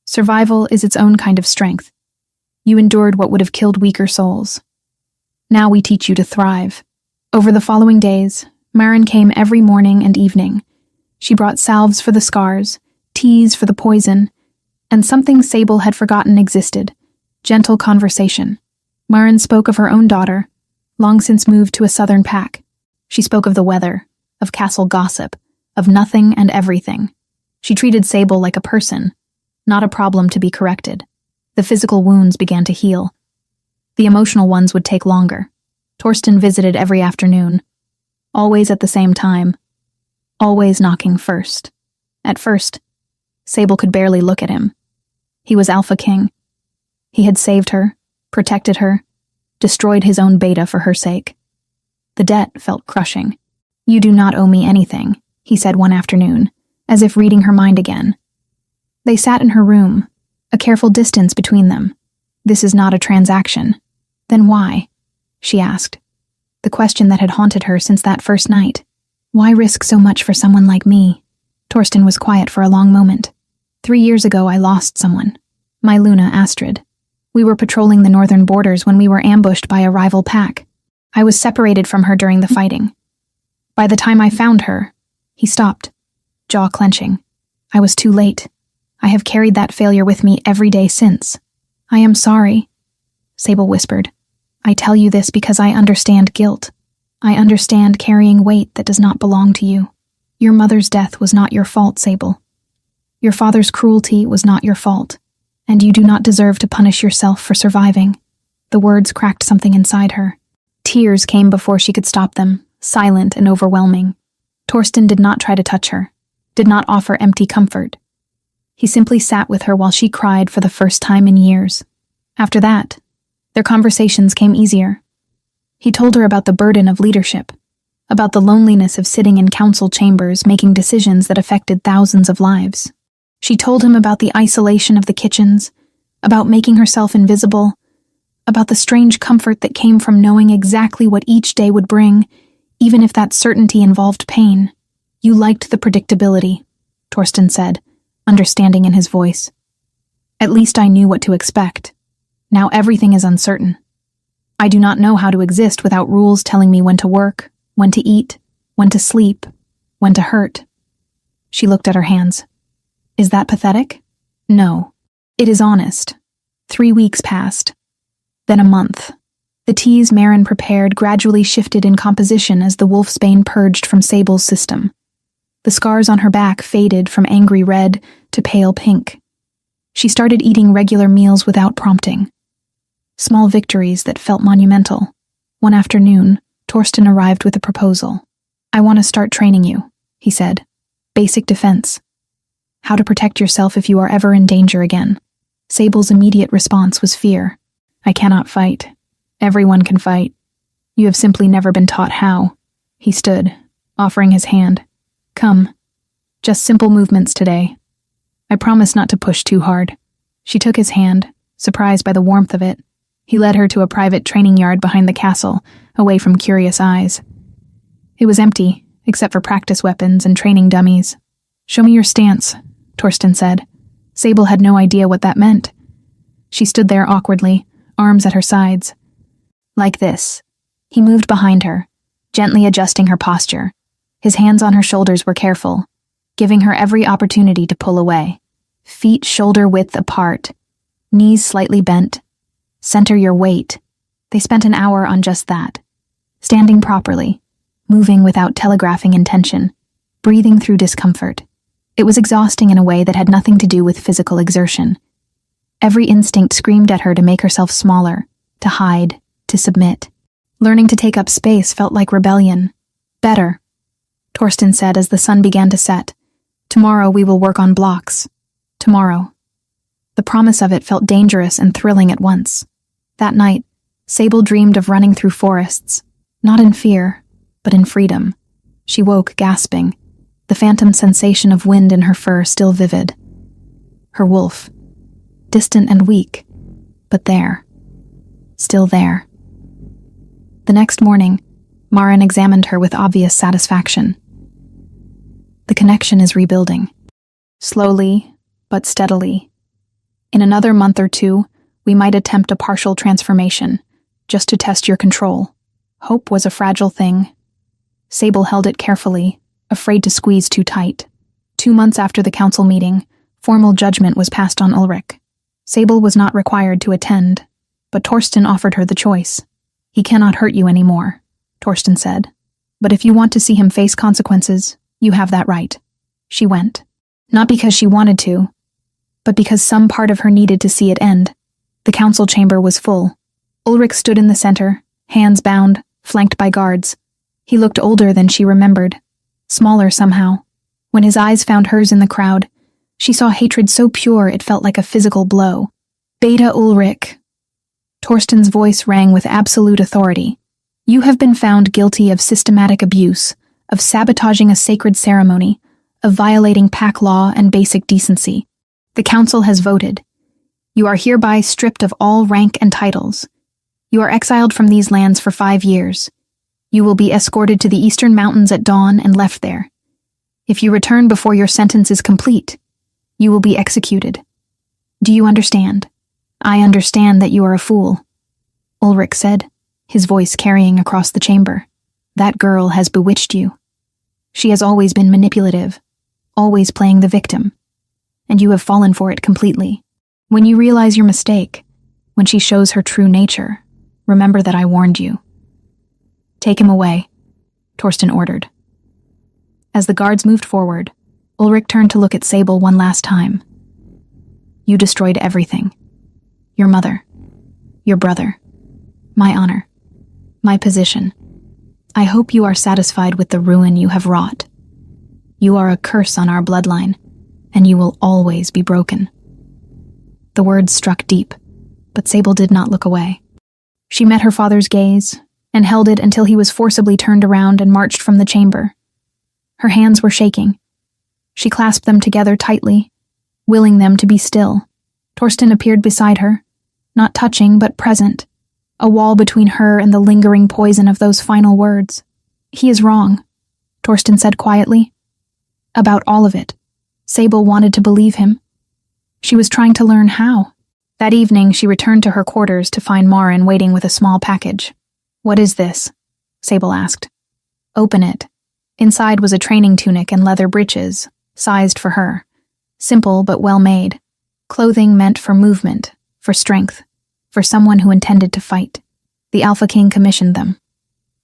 "Survival is its own kind of strength. You endured what would have killed weaker souls. Now we teach you to thrive." Over the following days, Marin came every morning and evening. She brought salves for the scars, teas for the poison, and something Sable had forgotten existed: gentle conversation. Marin spoke of her own daughter, long since moved to a southern pack. She spoke of the weather, of castle gossip, of nothing and everything. She treated Sable like a person, not a problem to be corrected. The physical wounds began to heal. The emotional ones would take longer. Torsten visited every afternoon, always at the same time, always knocking first. At first, Sable could barely look at him. He was Alpha King. He had saved her, protected her, destroyed his own beta for her sake. The debt felt crushing. "You do not owe me anything," he said one afternoon, as if reading her mind again. They sat in her room, a careful distance between them. "This is not a transaction." "Then why?" she asked, the question that had haunted her since that first night. "Why risk so much for someone like me?" Torsten was quiet for a long moment. 3 years ago I lost someone. My Luna, Astrid. We were patrolling the northern borders when we were ambushed by a rival pack. I was separated from her during the fighting. By the time I found her," he stopped, jaw clenching. "I was too late. I have carried that failure with me every day since." "I am sorry," Sable whispered. "I tell you this because I understand guilt. I understand carrying weight that does not belong to you. Your mother's death was not your fault, Sable. Your father's cruelty was not your fault, and you do not deserve to punish yourself for surviving." The words cracked something inside her. Tears came before she could stop them, silent and overwhelming. Torsten did not try to touch her, did not offer empty comfort. He simply sat with her while she cried for the first time in years. After that, their conversations came easier. He told her about the burden of leadership, about the loneliness of sitting in council chambers making decisions that affected thousands of lives. She told him about the isolation of the kitchens, about making herself invisible, about the strange comfort that came from knowing exactly what each day would bring, even if that certainty involved pain. "You liked the predictability," Torsten said, understanding in his voice. "At least I knew what to expect. Now everything is uncertain. I do not know how to exist without rules telling me when to work, when to eat, when to sleep, when to hurt." She looked at her hands. "Is that pathetic? No. It is honest." 3 weeks passed. Then a month. The teas Marin prepared gradually shifted in composition as the wolfsbane purged from Sable's system. The scars on her back faded from angry red to pale pink. She started eating regular meals without prompting. Small victories that felt monumental. One afternoon, Torsten arrived with a proposal. "I want to start training you," he said. "Basic defense. How to protect yourself if you are ever in danger again." Sable's immediate response was fear. "I cannot fight. Everyone can fight. You have simply never been taught how." He stood, offering his hand. "Come. Just simple movements today. I promise not to push too hard." She took his hand, surprised by the warmth of it. He led her to a private training yard behind the castle, away from curious eyes. It was empty, except for practice weapons and training dummies. "Show me your stance," Torsten said. Sable had no idea what that meant. She stood there awkwardly, arms at her sides. "Like this." He moved behind her, gently adjusting her posture. His hands on her shoulders were careful, giving her every opportunity to pull away. Feet shoulder-width apart, knees slightly bent. Center your weight. They spent an hour on just that. Standing properly, moving without telegraphing intention, breathing through discomfort. It was exhausting in a way that had nothing to do with physical exertion. Every instinct screamed at her to make herself smaller, to hide, to submit. Learning to take up space felt like rebellion. "Better," Torsten said as the sun began to set. "Tomorrow we will work on blocks. Tomorrow." The promise of it felt dangerous and thrilling at once. That night, Sable dreamed of running through forests, not in fear, but in freedom. She woke gasping, the phantom sensation of wind in her fur still vivid. Her wolf, distant and weak, but there. Still there. The next morning, Marin examined her with obvious satisfaction. The connection is rebuilding. Slowly, but steadily. In another month or two, we might attempt a partial transformation, just to test your control. Hope was a fragile thing. Sable held it carefully, afraid to squeeze too tight. 2 months after the council meeting, formal judgment was passed on Ulrich. Sable was not required to attend, but Torsten offered her the choice. "He cannot hurt you anymore," Torsten said. "But if you want to see him face consequences, you have that right." She went. Not because she wanted to, but because some part of her needed to see it end. The council chamber was full. Ulrich stood in the center, hands bound, flanked by guards. He looked older than she remembered, smaller somehow. When his eyes found hers in the crowd, she saw hatred so pure it felt like a physical blow. "Beta Ulrich." Torsten's voice rang with absolute authority. "You have been found guilty of systematic abuse, of sabotaging a sacred ceremony, of violating pack law and basic decency. The council has voted. You are hereby stripped of all rank and titles. You are exiled from these lands for 5 years. You will be escorted to the eastern mountains at dawn and left there. If you return before your sentence is complete, you will be executed. Do you understand?" "I understand that you are a fool," Ulrich said, his voice carrying across the chamber. "That girl has bewitched you. She has always been manipulative, always playing the victim, and you have fallen for it completely. When you realize your mistake, when she shows her true nature, remember that I warned you." "Take him away," Torsten ordered. As the guards moved forward, Ulrich turned to look at Sable one last time. "You destroyed everything. Your mother, your brother, my honor, my position. I hope you are satisfied with the ruin you have wrought. You are a curse on our bloodline, and you will always be broken." The words struck deep, but Sable did not look away. She met her father's gaze, and held it until he was forcibly turned around and marched from the chamber. Her hands were shaking. She clasped them together tightly, willing them to be still. Torsten appeared beside her, not touching but present, a wall between her and the lingering poison of those final words. "He is wrong," Torsten said quietly. About all of it. Sable wanted to believe him. She was trying to learn how. That evening, she returned to her quarters to find Marin waiting with a small package. "What is this?" Sable asked. "Open it." Inside was a training tunic and leather breeches, sized for her. Simple but well made. Clothing meant for movement, for strength, for someone who intended to fight. The Alpha King commissioned them,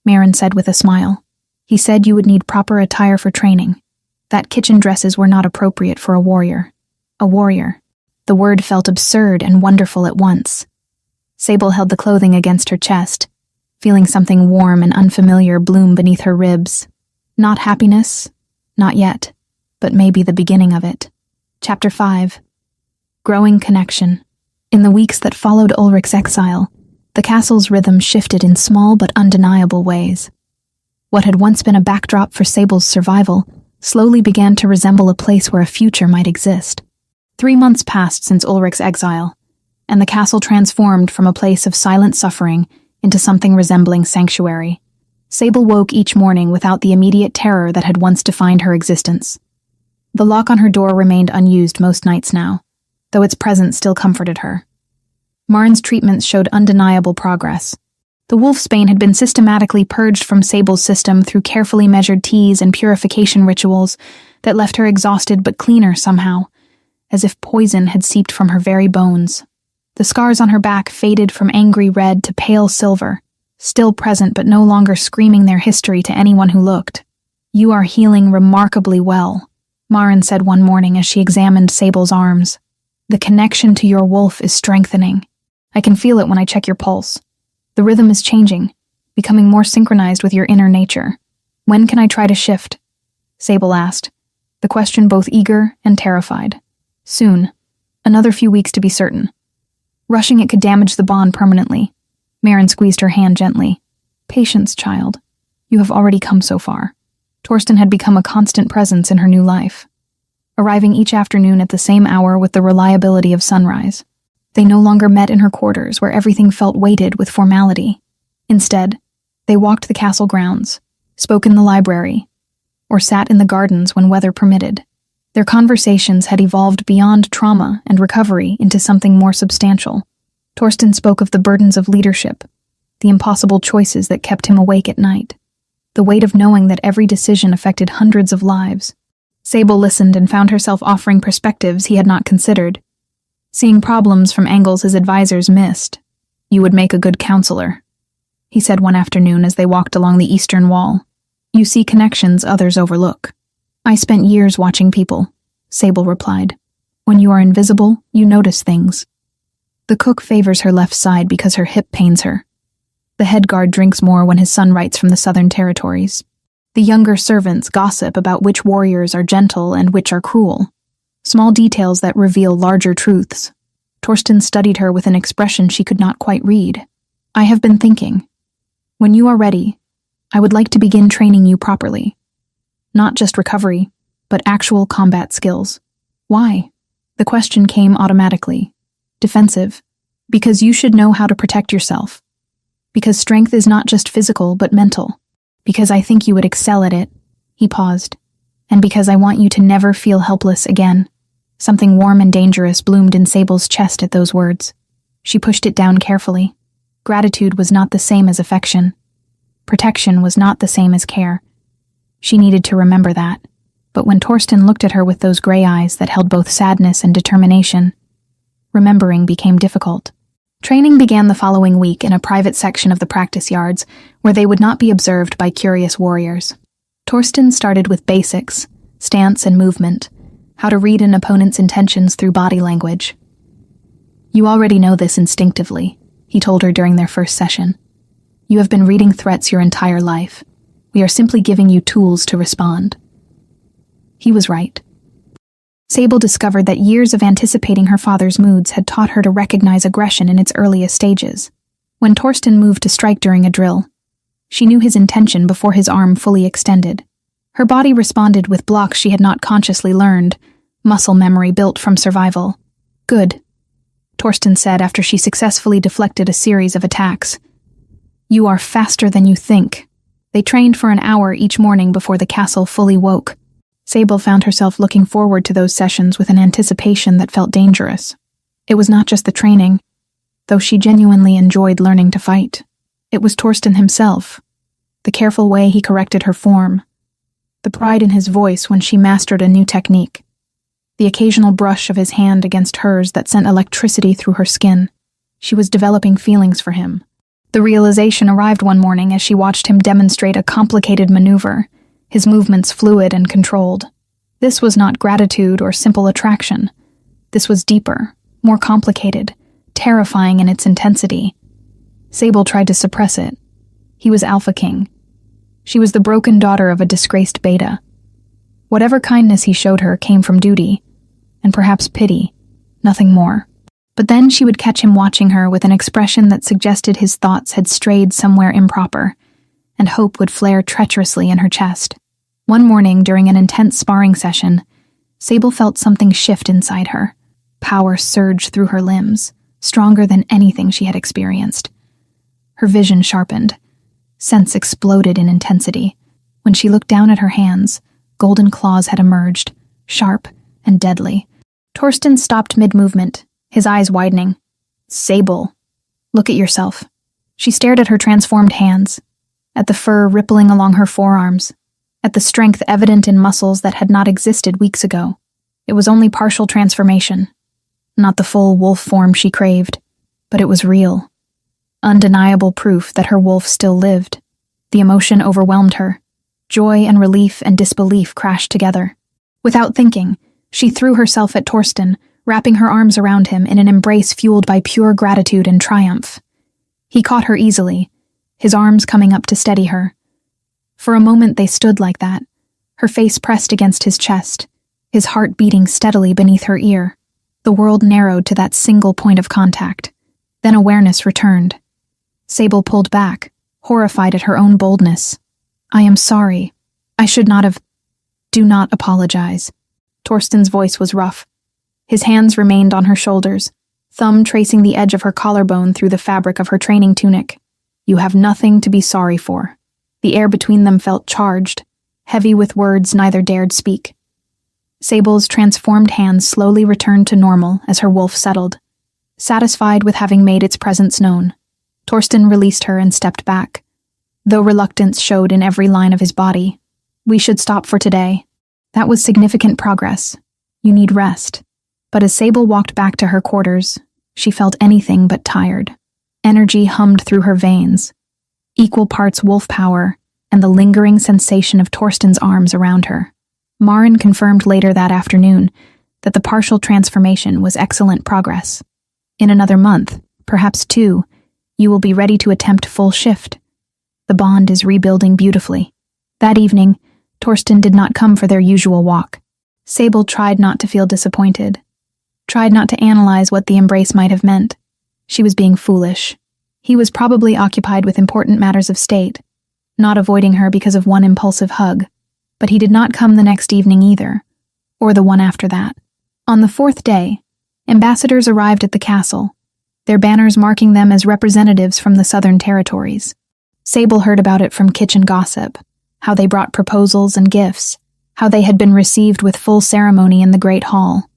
Maren said with a smile. He said you would need proper attire for training, that kitchen dresses were not appropriate for a warrior. A warrior. The word felt absurd and wonderful at once. Sable held the clothing against her chest, feeling something warm and unfamiliar bloom beneath her ribs. Not happiness, not yet, but maybe the beginning of it. Chapter 5. Growing connection. In the weeks that followed Ulrich's exile, the castle's rhythm shifted in small but undeniable ways. What had once been a backdrop for Sable's survival slowly began to resemble a place where a future might exist. 3 months passed since Ulrich's exile, and the castle transformed from a place of silent suffering into something resembling sanctuary. Sable woke each morning without the immediate terror that had once defined her existence. The lock on her door remained unused most nights now, though its presence still comforted her. Marin's treatments showed undeniable progress. The wolfsbane had been systematically purged from Sable's system through carefully measured teas and purification rituals that left her exhausted but cleaner somehow, as if poison had seeped from her very bones. The scars on her back faded from angry red to pale silver, still present but no longer screaming their history to anyone who looked. "You are healing remarkably well," Marin said one morning as she examined Sable's arms. "The connection to your wolf is strengthening. I can feel it when I check your pulse. The rhythm is changing, becoming more synchronized with your inner nature. When can I try to shift?" Sable asked, the question both eager and terrified. "Soon. Another few weeks to be certain. Rushing it could damage the bond permanently." Maren squeezed her hand gently. "Patience, child. You have already come so far." Torsten had become a constant presence in her new life, arriving each afternoon at the same hour with the reliability of sunrise. They no longer met in her quarters, where everything felt weighted with formality. Instead, they walked the castle grounds, spoke in the library, or sat in the gardens when weather permitted. Their conversations had evolved beyond trauma and recovery into something more substantial. Torsten spoke of the burdens of leadership, the impossible choices that kept him awake at night, the weight of knowing that every decision affected hundreds of lives. Sable listened and found herself offering perspectives he had not considered, seeing problems from angles his advisors missed. "You would make a good counselor," he said one afternoon as they walked along the eastern wall. "You see connections others overlook." "I spent years watching people," Sable replied. "When you are invisible, you notice things." The cook favors her left side because her hip pains her. The head guard drinks more when his son writes from the southern territories. The younger servants gossip about which warriors are gentle and which are cruel. Small details that reveal larger truths. Torsten studied her with an expression she could not quite read. "I have been thinking. When you are ready, I would like to begin training you properly. Not just recovery, but actual combat skills." "Why?" The question came automatically. Defensive. "Because you should know how to protect yourself. Because strength is not just physical, but mental. Because I think you would excel at it." He paused. "And because I want you to never feel helpless again." Something warm and dangerous bloomed in Sable's chest at those words. She pushed it down carefully. Gratitude was not the same as affection. Protection was not the same as care. She needed to remember that. But when Torsten looked at her with those gray eyes that held both sadness and determination, remembering became difficult. Training began the following week in a private section of the practice yards, where they would not be observed by curious warriors. Torsten started with basics, stance and movement, how to read an opponent's intentions through body language. "You already know this instinctively," he told her during their first session. "You have been reading threats your entire life. We are simply giving you tools to respond." He was right. Sable discovered that years of anticipating her father's moods had taught her to recognize aggression in its earliest stages. When Torsten moved to strike during a drill, she knew his intention before his arm fully extended. Her body responded with blocks she had not consciously learned, muscle memory built from survival. "Good," Torsten said after she successfully deflected a series of attacks. "You are faster than you think." They trained for an hour each morning before the castle fully woke. Sable found herself looking forward to those sessions with an anticipation that felt dangerous. It was not just the training, though she genuinely enjoyed learning to fight. It was Torsten himself, the careful way he corrected her form, the pride in his voice when she mastered a new technique, the occasional brush of his hand against hers that sent electricity through her skin. She was developing feelings for him, The realization arrived one morning as she watched him demonstrate a complicated maneuver, his movements fluid and controlled. This was not gratitude or simple attraction. This was deeper, more complicated, terrifying in its intensity. Sable tried to suppress it. He was Alpha King. She was the broken daughter of a disgraced beta. Whatever kindness he showed her came from duty, and perhaps pity, nothing more. But then she would catch him watching her with an expression that suggested his thoughts had strayed somewhere improper, and hope would flare treacherously in her chest. One morning, during an intense sparring session, Sable felt something shift inside her. Power surged through her limbs, stronger than anything she had experienced. Her vision sharpened. Sense exploded in intensity. When she looked down at her hands, golden claws had emerged, sharp and deadly. Torsten stopped mid-movement, his eyes widening. "Sable, look at yourself." She stared at her transformed hands, at the fur rippling along her forearms, at the strength evident in muscles that had not existed weeks ago. It was only partial transformation, not the full wolf form she craved, but it was real. Undeniable proof that her wolf still lived. The emotion overwhelmed her. Joy and relief and disbelief crashed together. Without thinking, she threw herself at Torsten, wrapping her arms around him in an embrace fueled by pure gratitude and triumph. He caught her easily, his arms coming up to steady her. For a moment they stood like that, her face pressed against his chest, his heart beating steadily beneath her ear. The world narrowed to that single point of contact. Then awareness returned. Sable pulled back, horrified at her own boldness. "I am sorry. I should not have—" "Do not apologize." Torsten's voice was rough. His hands remained on her shoulders, thumb tracing the edge of her collarbone through the fabric of her training tunic. "You have nothing to be sorry for." The air between them felt charged, heavy with words neither dared speak. Sable's transformed hands slowly returned to normal as her wolf settled. Satisfied with having made its presence known, Torsten released her and stepped back, though reluctance showed in every line of his body. "We should stop for today. That was significant progress. You need rest." But as Sable walked back to her quarters, she felt anything but tired. Energy hummed through her veins, equal parts wolf power and the lingering sensation of Torsten's arms around her. Maren confirmed later that afternoon that the partial transformation was excellent progress. In another month, perhaps 2, you will be ready to attempt full shift. The bond is rebuilding beautifully. That evening, Torsten did not come for their usual walk. Sable tried not to feel disappointed, tried not to analyze what the embrace might have meant. She was being foolish. He was probably occupied with important matters of state, not avoiding her because of one impulsive hug. But he did not come the next evening either, or the one after that. On the 4th day, ambassadors arrived at the castle, their banners marking them as representatives from the southern territories. Sable heard about it from kitchen gossip, how they brought proposals and gifts, how they had been received with full ceremony in the Great Hall.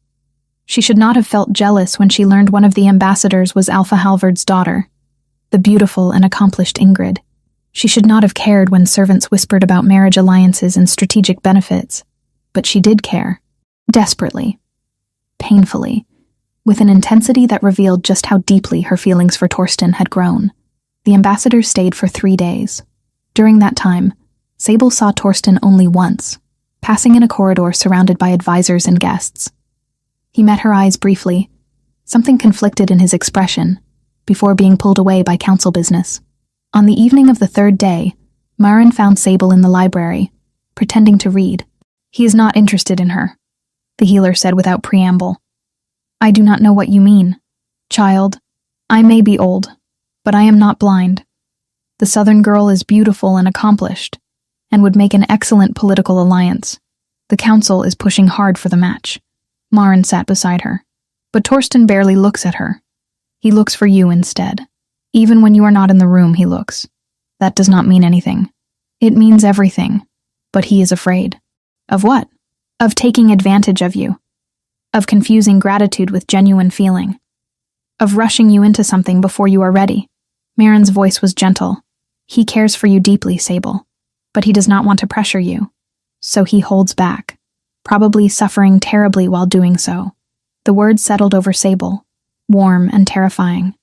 She should not have felt jealous when she learned one of the ambassadors was Alpha Halvard's daughter, the beautiful and accomplished Ingrid. She should not have cared when servants whispered about marriage alliances and strategic benefits, but she did care. Desperately. Painfully. With an intensity that revealed just how deeply her feelings for Torsten had grown. The ambassador stayed for 3 days. During that time, Sable saw Torsten only once, passing in a corridor surrounded by advisors and guests. He met her eyes briefly, something conflicted in his expression, before being pulled away by council business. On the evening of the 3rd day, Maren found Sable in the library, pretending to read. "He is not interested in her," the healer said without preamble. "I do not know what you mean. Child, I may be old, but I am not blind. The southern girl is beautiful and accomplished, and would make an excellent political alliance. The council is pushing hard for the match." Maren sat beside her. But Torsten barely looks at her. He looks for you instead. Even when you are not in the room, he looks. That does not mean anything. It means everything. But he is afraid. Of what? Of taking advantage of you. Of confusing gratitude with genuine feeling. Of rushing you into something before you are ready. Maren's voice was gentle. He cares for you deeply, Sable. But he does not want to pressure you. So he holds back, probably suffering terribly while doing so. The words settled over Sable, warm and terrifying.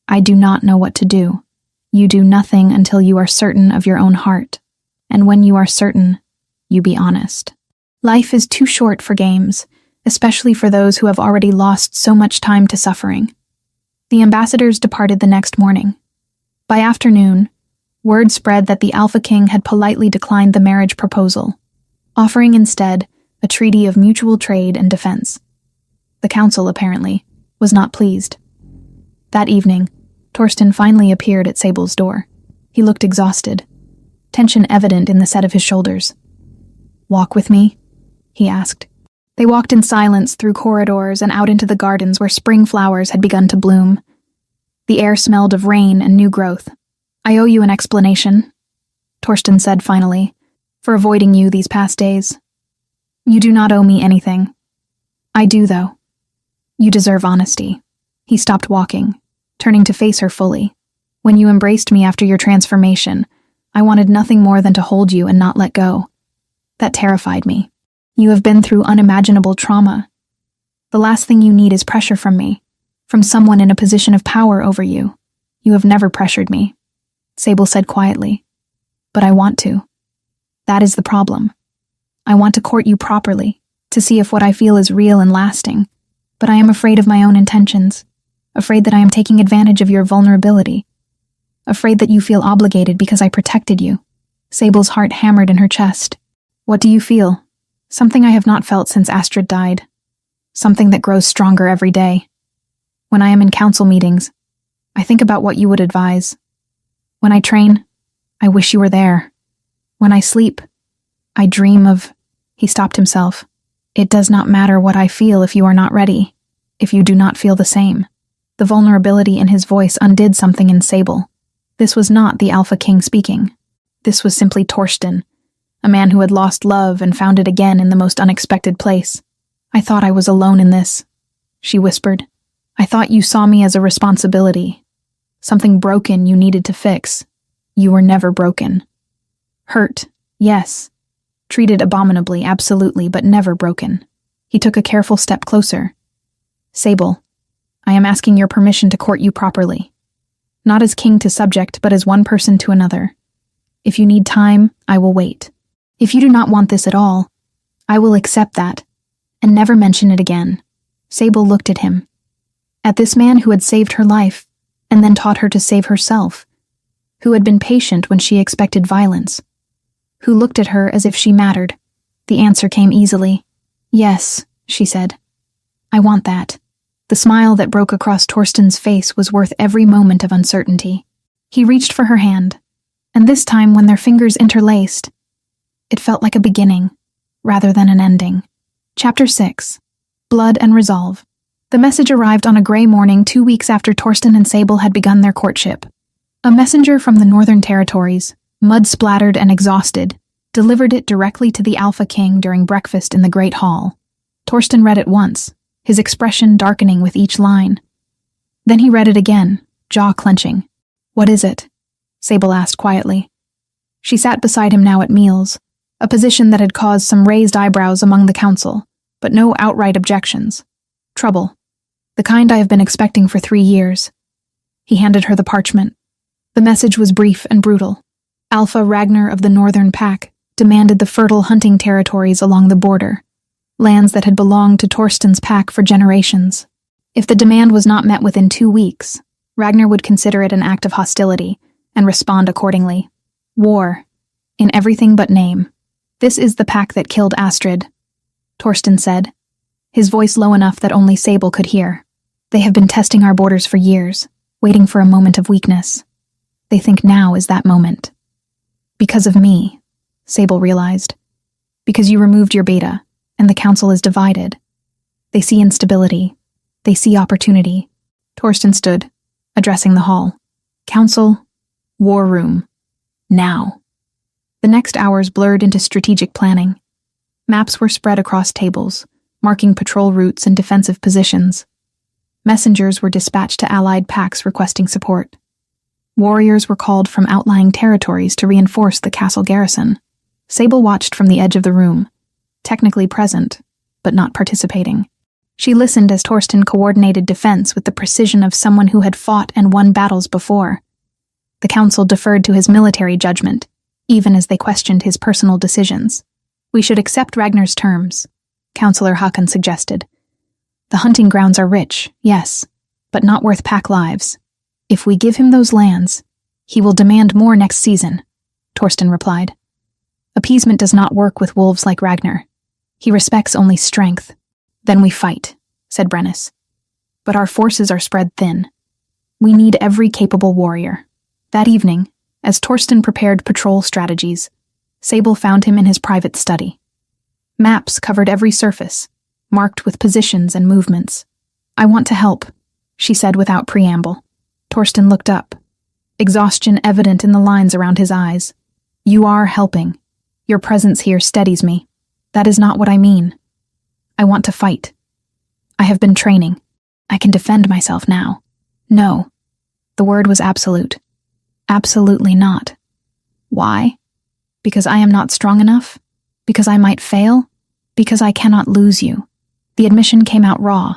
"I do not know what to do." You do nothing until you are certain of your own heart, and when you are certain, you be honest. Life is too short for games, especially for those who have already lost so much time to suffering. The ambassadors departed the next morning. By afternoon, word spread that the Alpha King had politely declined the marriage proposal, offering instead a treaty of mutual trade and defense. The council, apparently, was not pleased. That evening, Torsten finally appeared at Sable's door. He looked exhausted, tension evident in the set of his shoulders. "Walk with me?" he asked. They walked in silence through corridors and out into the gardens where spring flowers had begun to bloom. The air smelled of rain and new growth. "I owe you an explanation," Torsten said finally, "for avoiding you these past days." "You do not owe me anything." "I do, though. You deserve honesty." He stopped walking, turning to face her fully. "When you embraced me after your transformation, I wanted nothing more than to hold you and not let go. That terrified me. You have been through unimaginable trauma. The last thing you need is pressure from me, from someone in a position of power over you. You have never pressured me," Sable said quietly. "But I want to. That is the problem. I want to court you properly, to see if what I feel is real and lasting, but I am afraid of my own intentions, afraid that I am taking advantage of your vulnerability, afraid that you feel obligated because I protected you." Sable's heart hammered in her chest. "What do you feel?" "Something I have not felt since Astrid died. Something that grows stronger every day. When I am in council meetings, I think about what you would advise. When I train, I wish you were there. When I sleep, I dream of—" He stopped himself. "It does not matter what I feel if you are not ready, if you do not feel the same." The vulnerability in his voice undid something in Sable. This was not the Alpha King speaking. This was simply Torsten, a man who had lost love and found it again in the most unexpected place. "I thought I was alone in this," she whispered. "I thought you saw me as a responsibility. Something broken you needed to fix. You were never broken. Hurt, yes. Treated abominably, absolutely, but never broken." He took a careful step closer. "Sable, I am asking your permission to court you properly. Not as king to subject, but as one person to another. If you need time, I will wait. If you do not want this at all, I will accept that, and never mention it again." Sable looked at him. At this man who had saved her life, and then taught her to save herself, who had been patient when she expected violence, who looked at her as if she mattered. The answer came easily. "Yes," she said. "I want that." The smile that broke across Torsten's face was worth every moment of uncertainty. He reached for her hand, and this time when their fingers interlaced, it felt like a beginning, rather than an ending. Chapter 6. Blood and Resolve. The message arrived on a gray morning 2 weeks after Torsten and Sable had begun their courtship. A messenger from the Northern Territories, mud-splattered and exhausted, delivered it directly to the Alpha King during breakfast in the Great Hall. Torsten read it once, his expression darkening with each line. Then he read it again, jaw clenching. "What is it?" Sable asked quietly. She sat beside him now at meals, a position that had caused some raised eyebrows among the council, but no outright objections. "Trouble. The kind I have been expecting for 3 years." He handed her the parchment. The message was brief and brutal. Alpha Ragnar of the Northern Pack demanded the fertile hunting territories along the border, lands that had belonged to Torsten's pack for generations. If the demand was not met within 2 weeks, Ragnar would consider it an act of hostility and respond accordingly. War, in everything but name. "This is the pack that killed Astrid," Torsten said, his voice low enough that only Sable could hear. "They have been testing our borders for years, waiting for a moment of weakness. They think now is that moment. Because of me," Sable realized. "Because you removed your beta, and the council is divided. They see instability. They see opportunity." Torsten stood, addressing the hall. "Council, war room. Now." The next hours blurred into strategic planning. Maps were spread across tables, marking patrol routes and defensive positions. Messengers were dispatched to allied packs requesting support. Warriors were called from outlying territories to reinforce the castle garrison. Sable watched from the edge of the room, technically present, but not participating. She listened as Torsten coordinated defense with the precision of someone who had fought and won battles before. The council deferred to his military judgment, even as they questioned his personal decisions. We should accept Ragnar's terms, Councillor Håkon suggested. The hunting grounds are rich, yes, but not worth pack lives. If we give him those lands, he will demand more next season, Torsten replied. Appeasement does not work with wolves like Ragnar. He respects only strength. Then we fight, said Brennus. But our forces are spread thin. We need every capable warrior. That evening, as Torsten prepared patrol strategies, Sable found him in his private study. Maps covered every surface, marked with positions and movements. I want to help, she said without preamble. Torsten looked up, exhaustion evident in the lines around his eyes. You are helping. Your presence here steadies me. That is not what I mean. I want to fight. I have been training. I can defend myself now. No. The word was absolute. Absolutely not. Why? Because I am not strong enough? Because I might fail? Because I cannot lose you. The admission came out raw.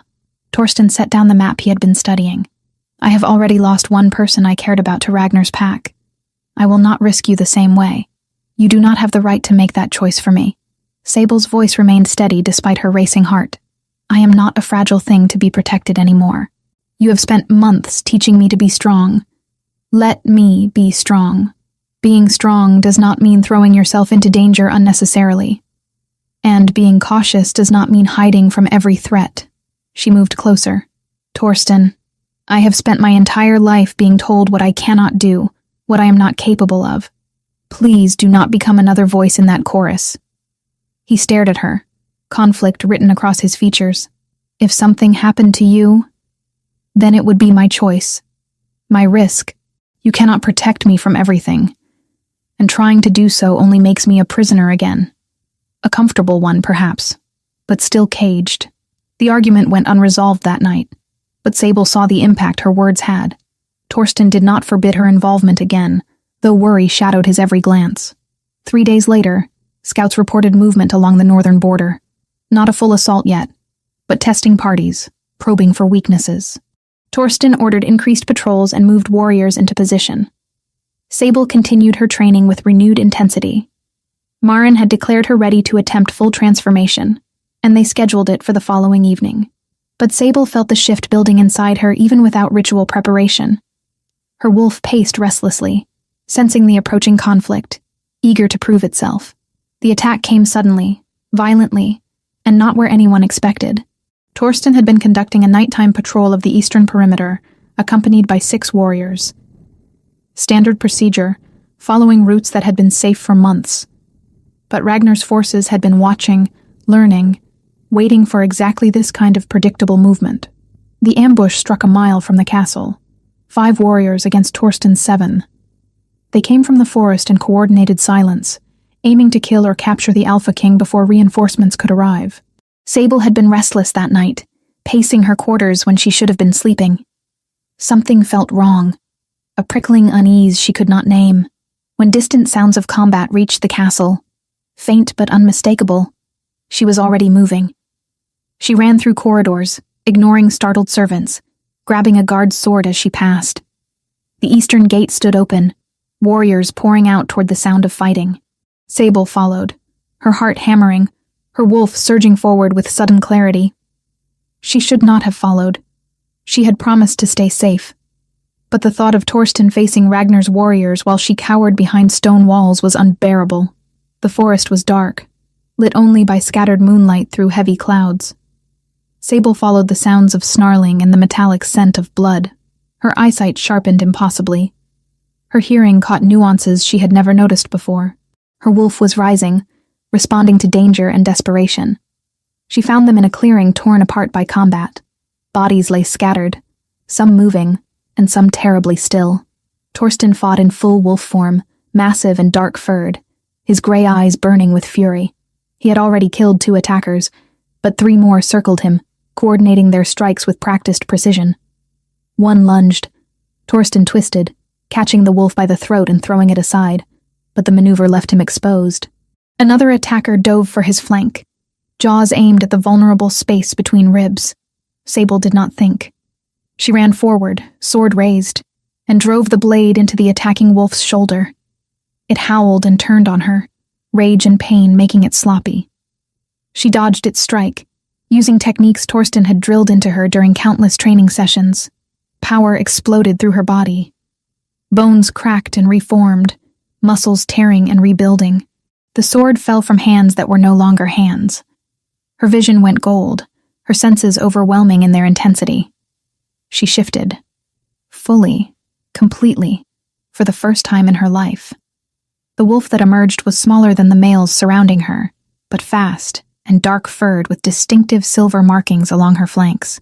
Torsten set down the map he had been studying. I have already lost one person I cared about to Ragnar's pack. I will not risk you the same way. You do not have the right to make that choice for me. Sable's voice remained steady despite her racing heart. I am not a fragile thing to be protected anymore. You have spent months teaching me to be strong. Let me be strong. Being strong does not mean throwing yourself into danger unnecessarily. And being cautious does not mean hiding from every threat. She moved closer. Torsten, I have spent my entire life being told what I cannot do, what I am not capable of. Please do not become another voice in that chorus. He stared at her, conflict written across his features. If something happened to you, then it would be my choice. My risk. You cannot protect me from everything. And trying to do so only makes me a prisoner again. A comfortable one, perhaps, but still caged. The argument went unresolved that night, but Sable saw the impact her words had. Torsten did not forbid her involvement again, though worry shadowed his every glance. 3 days later, scouts reported movement along the northern border. Not a full assault yet, but testing parties, probing for weaknesses. Torsten ordered increased patrols and moved warriors into position. Sable continued her training with renewed intensity. Maren had declared her ready to attempt full transformation, and they scheduled it for the following evening. But Sable felt the shift building inside her even without ritual preparation. Her wolf paced restlessly, sensing the approaching conflict, eager to prove itself. The attack came suddenly, violently, and not where anyone expected. Torsten had been conducting a nighttime patrol of the eastern perimeter, accompanied by 6 warriors. Standard procedure, following routes that had been safe for months. But Ragnar's forces had been watching, learning, waiting for exactly this kind of predictable movement. The ambush struck a mile from the castle. 5 warriors against Torsten's 7. They came from the forest in coordinated silence, aiming to kill or capture the Alpha King before reinforcements could arrive. Sable had been restless that night, pacing her quarters when she should have been sleeping. Something felt wrong, a prickling unease she could not name. When distant sounds of combat reached the castle, faint but unmistakable, she was already moving. She ran through corridors, ignoring startled servants, grabbing a guard's sword as she passed. The eastern gate stood open, warriors pouring out toward the sound of fighting. Sable followed, her heart hammering, her wolf surging forward with sudden clarity. She should not have followed. She had promised to stay safe. But the thought of Torsten facing Ragnar's warriors while she cowered behind stone walls was unbearable. The forest was dark, lit only by scattered moonlight through heavy clouds. Sable followed the sounds of snarling and the metallic scent of blood. Her eyesight sharpened impossibly. Her hearing caught nuances she had never noticed before. Her wolf was rising, responding to danger and desperation. She found them in a clearing torn apart by combat. Bodies lay scattered, some moving, and some terribly still. Torsten fought in full wolf form, massive and dark-furred, his gray eyes burning with fury. He had already killed 2 attackers, but 3 more circled him, coordinating their strikes with practiced precision. One lunged. Torsten twisted, catching the wolf by the throat and throwing it aside, but the maneuver left him exposed. Another attacker dove for his flank, jaws aimed at the vulnerable space between ribs. Sable did not think. She ran forward, sword raised, and drove the blade into the attacking wolf's shoulder. It howled and turned on her, rage and pain making it sloppy. She dodged its strike, using techniques Torsten had drilled into her during countless training sessions. Power exploded through her body. Bones cracked and reformed, muscles tearing and rebuilding. The sword fell from hands that were no longer hands. Her vision went gold, her senses overwhelming in their intensity. She shifted. Fully, completely, for the first time in her life. The wolf that emerged was smaller than the males surrounding her, but fast and dark-furred with distinctive silver markings along her flanks.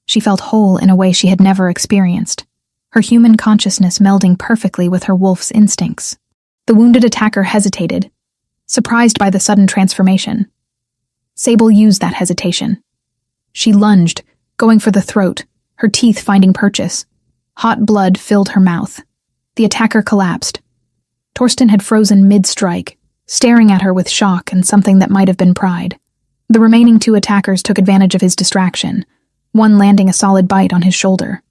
She felt whole in a way she had never experienced, her human consciousness melding perfectly with her wolf's instincts. The wounded attacker hesitated, surprised by the sudden transformation. Sable used that hesitation. She lunged, going for the throat, her teeth finding purchase. Hot blood filled her mouth. The attacker collapsed. Torsten had frozen mid-strike, staring at her with shock and something that might have been pride. The remaining two attackers took advantage of his distraction, one landing a solid bite on his shoulder.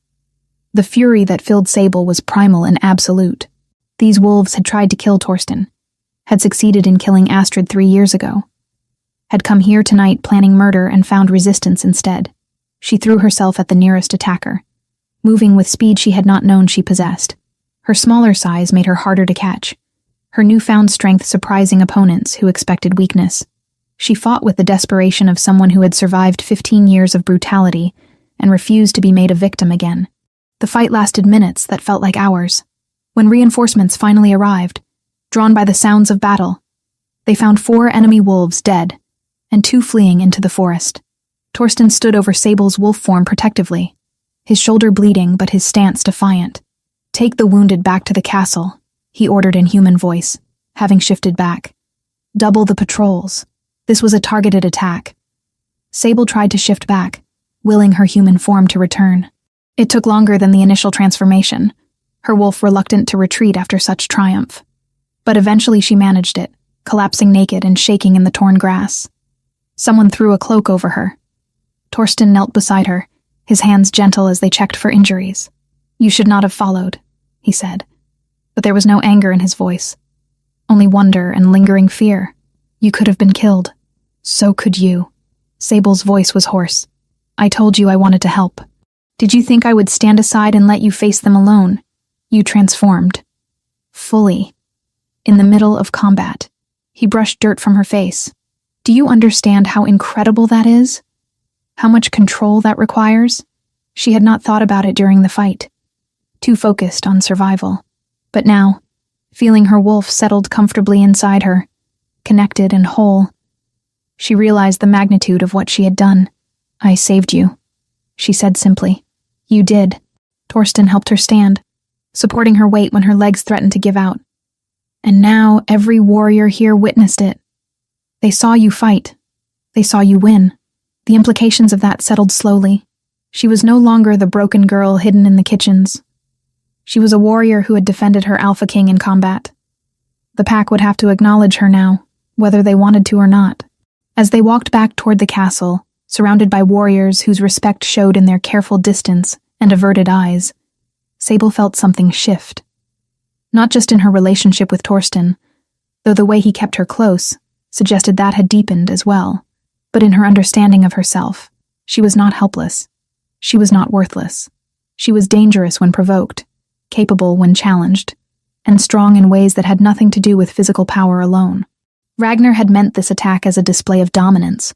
The fury that filled Sable was primal and absolute. These wolves had tried to kill Torsten, had succeeded in killing Astrid 3 years ago, had come here tonight planning murder and found resistance instead. She threw herself at the nearest attacker, moving with speed she had not known she possessed. Her smaller size made her harder to catch, her newfound strength surprising opponents who expected weakness. She fought with the desperation of someone who had survived 15 years of brutality and refused to be made a victim again. The fight lasted minutes that felt like hours. When reinforcements finally arrived, drawn by the sounds of battle, they found 4 enemy wolves dead and 2 fleeing into the forest. Torsten stood over Sable's wolf form protectively, his shoulder bleeding but his stance defiant. "Take the wounded back to the castle," he ordered in human voice, having shifted back. "Double the patrols." This was a targeted attack. Sable tried to shift back, willing her human form to return. It took longer than the initial transformation, her wolf reluctant to retreat after such triumph. But eventually she managed it, collapsing naked and shaking in the torn grass. Someone threw a cloak over her. Torsten knelt beside her, his hands gentle as they checked for injuries. "You should not have followed," he said. But there was no anger in his voice, only wonder and lingering fear. "You could have been killed. So could you." Sable's voice was hoarse. "I told you I wanted to help. Did you think I would stand aside and let you face them alone? You transformed. Fully. In the middle of combat." He brushed dirt from her face. "Do you understand how incredible that is? How much control that requires?" She had not thought about it during the fight, too focused on survival. But now, feeling her wolf settled comfortably inside her, connected and whole, she realized the magnitude of what she had done. "I saved you," she said simply. "You did." Torsten helped her stand, supporting her weight when her legs threatened to give out. And now every warrior here witnessed it. They saw you fight. They saw you win. The implications of that settled slowly. She was no longer the broken girl hidden in the kitchens. She was a warrior who had defended her Alpha King in combat. The pack would have to acknowledge her now, whether they wanted to or not. As they walked back toward the castle, surrounded by warriors whose respect showed in their careful distance and averted eyes, Sable felt something shift. Not just in her relationship with Torsten, though the way he kept her close suggested that had deepened as well, but in her understanding of herself. She was not helpless. She was not worthless. She was dangerous when provoked, capable when challenged, and strong in ways that had nothing to do with physical power alone. Ragnar had meant this attack as a display of dominance.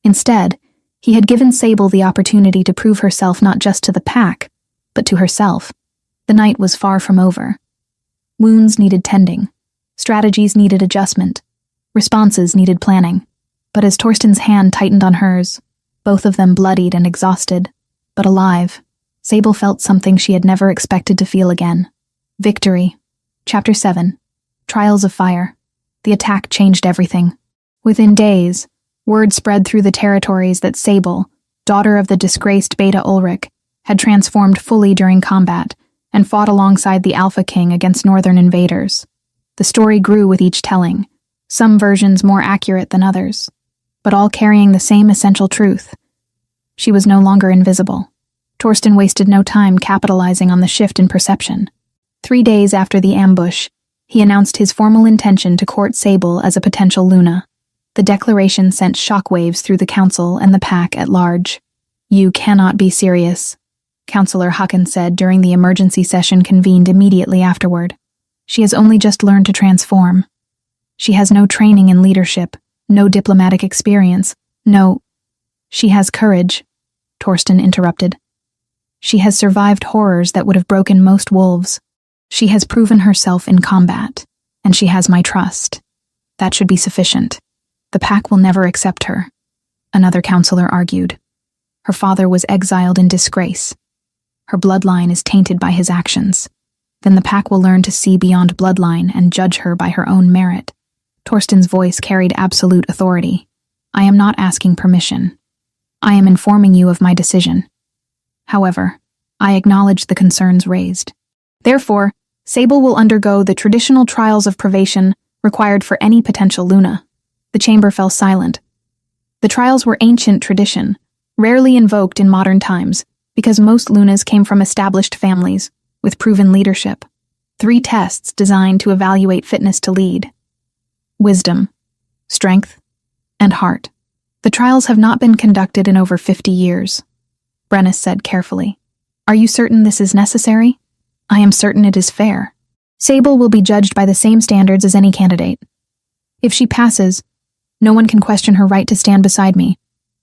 Instead, he had given Sable the opportunity to prove herself not just to the pack, but to herself. The night was far from over. Wounds needed tending. Strategies needed adjustment. Responses needed planning. But as Torsten's hand tightened on hers, both of them bloodied and exhausted, but alive, Sable felt something she had never expected to feel again. Victory. Chapter 7. Trials of Fire. The attack changed everything. Within days, word spread through the territories that Sable, daughter of the disgraced Beta Ulrich, had transformed fully during combat and fought alongside the Alpha King against northern invaders. The story grew with each telling, some versions more accurate than others, but all carrying the same essential truth. She was no longer invisible. Torsten wasted no time capitalizing on the shift in perception. 3 days after the ambush, he announced his formal intention to court Sable as a potential Luna. The declaration sent shockwaves through the council and the pack at large. "You cannot be serious," Councillor Hucken said during the emergency session convened immediately afterward. "She has only just learned to transform. She has no training in leadership, no diplomatic experience, no—" "She has courage," Torsten interrupted. "She has survived horrors that would have broken most wolves. She has proven herself in combat, and she has my trust. That should be sufficient. The pack will never accept her," another councillor argued. "Her father was exiled in disgrace. Her bloodline is tainted by his actions. Then the pack will learn to see beyond bloodline and judge her by her own merit." Torsten's voice carried absolute authority. "I am not asking permission. I am informing you of my decision. However, I acknowledge the concerns raised. Therefore, Sable will undergo the traditional trials of privation required for any potential Luna." The chamber fell silent. The trials were ancient tradition, rarely invoked in modern times, because most Lunas came from established families, with proven leadership. 3 tests designed to evaluate fitness to lead: wisdom, strength, and heart. The trials have not been conducted in over 50 years, Brennis said carefully. "Are you certain this is necessary?" "I am certain it is fair. Sable will be judged by the same standards as any candidate. If she passes, no one can question her right to stand beside me."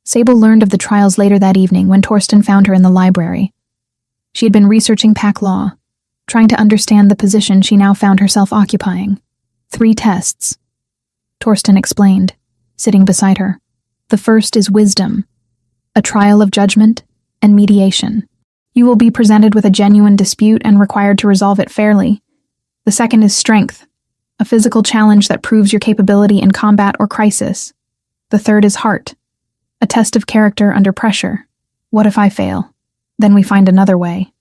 Sable learned of the trials later that evening when Torsten found her in the library. She had been researching pack law, trying to understand the position she now found herself occupying. 3 tests, Torsten explained, sitting beside her. "The first is wisdom, a trial of judgment and mediation. You will be presented with a genuine dispute and required to resolve it fairly. The second is strength, a physical challenge that proves your capability in combat or crisis. The third is heart, a test of character under pressure. What if I fail? Then we find another way.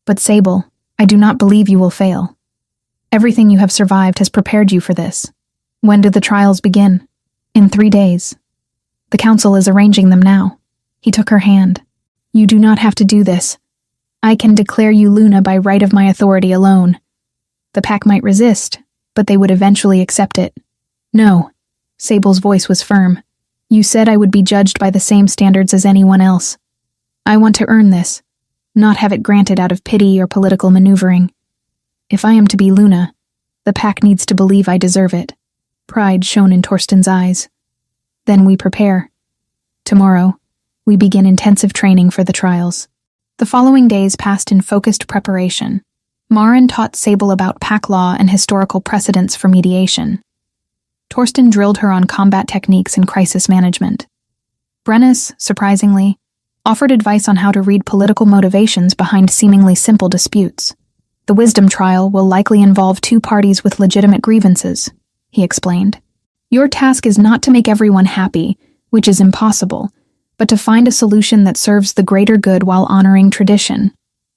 But Sable, I do not believe you will fail. Everything you have survived has prepared you for this. When do the trials begin?" "In 3 days. The council is arranging them now." He took her hand. "You do not have to do this. I can declare you Luna by right of my authority alone. The pack might resist, but they would eventually accept it." "No," Sable's voice was firm. "You said I would be judged by the same standards as anyone else. I want to earn this, not have it granted out of pity or political maneuvering. If I am to be Luna, the pack needs to believe I deserve it." Pride shone in Torsten's eyes. "Then we prepare. Tomorrow, we begin intensive training for the trials." The following days passed in focused preparation. Maren taught Sable about pack law and historical precedents for mediation. Torsten drilled her on combat techniques and crisis management. Brennis, surprisingly, offered advice on how to read political motivations behind seemingly simple disputes. "The wisdom trial will likely involve 2 parties with legitimate grievances," he explained. "Your task is not to make everyone happy, which is impossible, but to find a solution that serves the greater good while honoring tradition."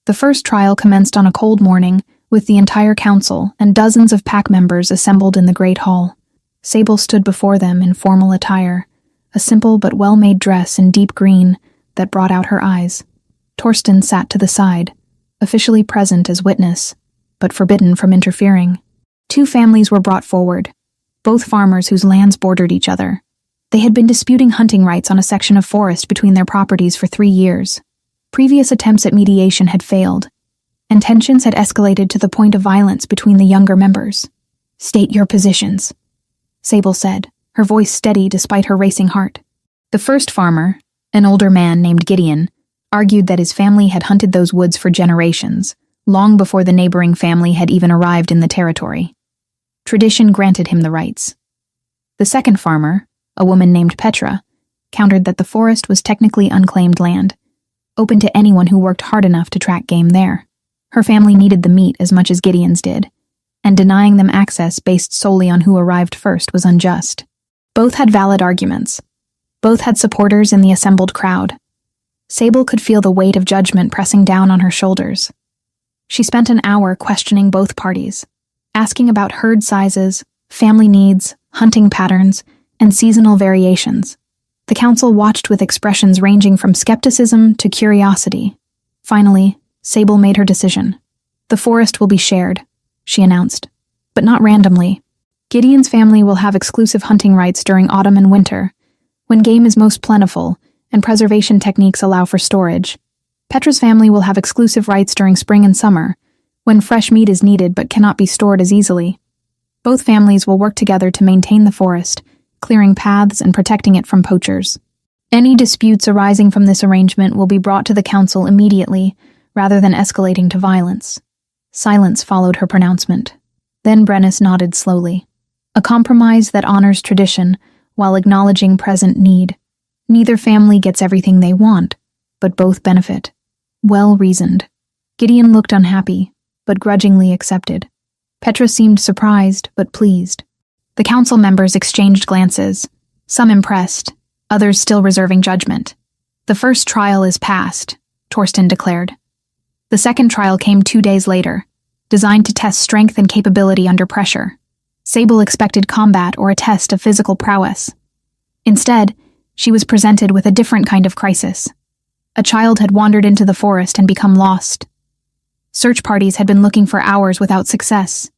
The first trial commenced on a cold morning, with the entire council and dozens of pack members assembled in the Great Hall. Sable stood before them in formal attire, a simple but well-made dress in deep green that brought out her eyes. Torsten sat to the side, officially present as witness, but forbidden from interfering. 2 families were brought forward, both farmers whose lands bordered each other. They had been disputing hunting rights on a section of forest between their properties for 3 years. Previous attempts at mediation had failed, and tensions had escalated to the point of violence between the younger members. "State your positions," Sable said, her voice steady despite her racing heart. The first farmer, an older man named Gideon, argued that his family had hunted those woods for generations, long before the neighboring family had even arrived in the territory. Tradition granted him the rights. The second farmer, a woman named Petra, countered that the forest was technically unclaimed land, open to anyone who worked hard enough to track game there. Her family needed the meat as much as Gideon's did, and denying them access based solely on who arrived first was unjust. Both had valid arguments. Both had supporters in the assembled crowd. Sable could feel the weight of judgment pressing down on her shoulders. She spent an hour questioning both parties, asking about herd sizes, family needs, hunting patterns, and seasonal variations. The council watched with expressions ranging from skepticism to curiosity. Finally, Sable made her decision. The forest will be shared, she announced, but not randomly. Gideon's family will have exclusive hunting rights during autumn and winter, when game is most plentiful and preservation techniques allow for storage. Petra's family will have exclusive rights during spring and summer, when fresh meat is needed but cannot be stored as easily. Both families will work together to maintain the forest, clearing paths and protecting it from poachers. Any disputes arising from this arrangement will be brought to the council immediately, rather than escalating to violence. Silence followed her pronouncement. Then Brennus nodded slowly. A compromise that honors tradition while acknowledging present need. Neither family gets everything they want, but both benefit. Well reasoned. Gideon looked unhappy, but grudgingly accepted. Petra seemed surprised, but pleased. The council members exchanged glances, some impressed, others still reserving judgment. The first trial is past, Torsten declared. The second trial came 2 days later, designed to test strength and capability under pressure. Sable expected combat or a test of physical prowess. Instead, she was presented with a different kind of crisis. A child had wandered into the forest and become lost. Search parties had been looking for hours without success.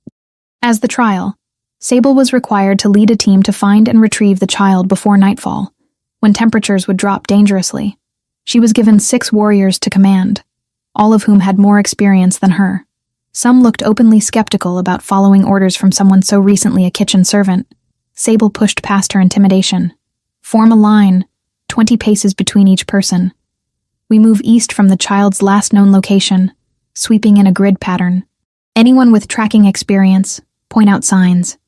As the trial, Sable was required to lead a team to find and retrieve the child before nightfall, when temperatures would drop dangerously. She was given 6 warriors to command, all of whom had more experience than her. Some looked openly skeptical about following orders from someone so recently a kitchen servant. Sable pushed past her intimidation. Form a line, 20 paces between each person. We move east from the child's last known location, sweeping in a grid pattern. Anyone with tracking experience, point out signs.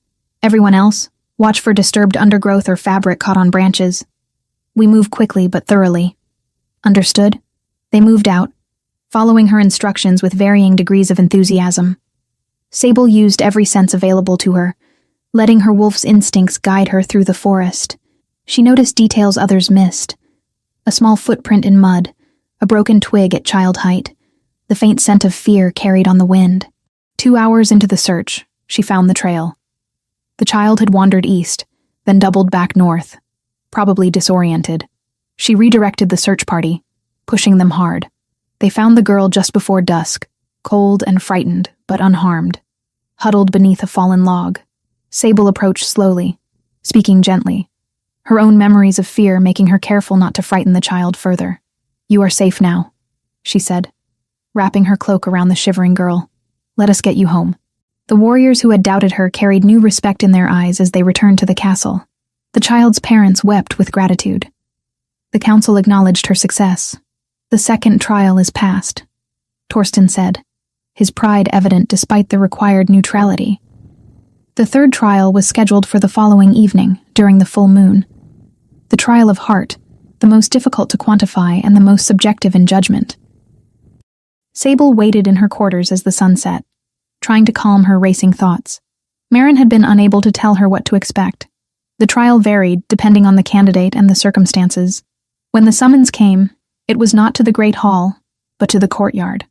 Everyone else, watch for disturbed undergrowth or fabric caught on branches. We move quickly but thoroughly. Understood? They moved out, following her instructions with varying degrees of enthusiasm. Sable used every sense available to her, letting her wolf's instincts guide her through the forest. She noticed details others missed. A small footprint in mud, a broken twig at child height, the faint scent of fear carried on the wind. 2 hours into the search, she found the trail. The child had wandered east, then doubled back north, probably disoriented. She redirected the search party, pushing them hard. They found the girl just before dusk, cold and frightened, but unharmed. Huddled beneath a fallen log, Sable approached slowly, speaking gently, her own memories of fear making her careful not to frighten the child further. "You are safe now," she said, wrapping her cloak around the shivering girl. "Let us get you home." The warriors who had doubted her carried new respect in their eyes as they returned to the castle. The child's parents wept with gratitude. The council acknowledged her success. "The second trial is past," Torsten said, his pride evident despite the required neutrality. The third trial was scheduled for the following evening, during the full moon. The trial of heart, the most difficult to quantify and the most subjective in judgment. Sable waited in her quarters as the sun set, trying to calm her racing thoughts. Marin had been unable to tell her what to expect. The trial varied depending on the candidate and the circumstances. When the summons came, it was not to the great hall, but to the courtyard.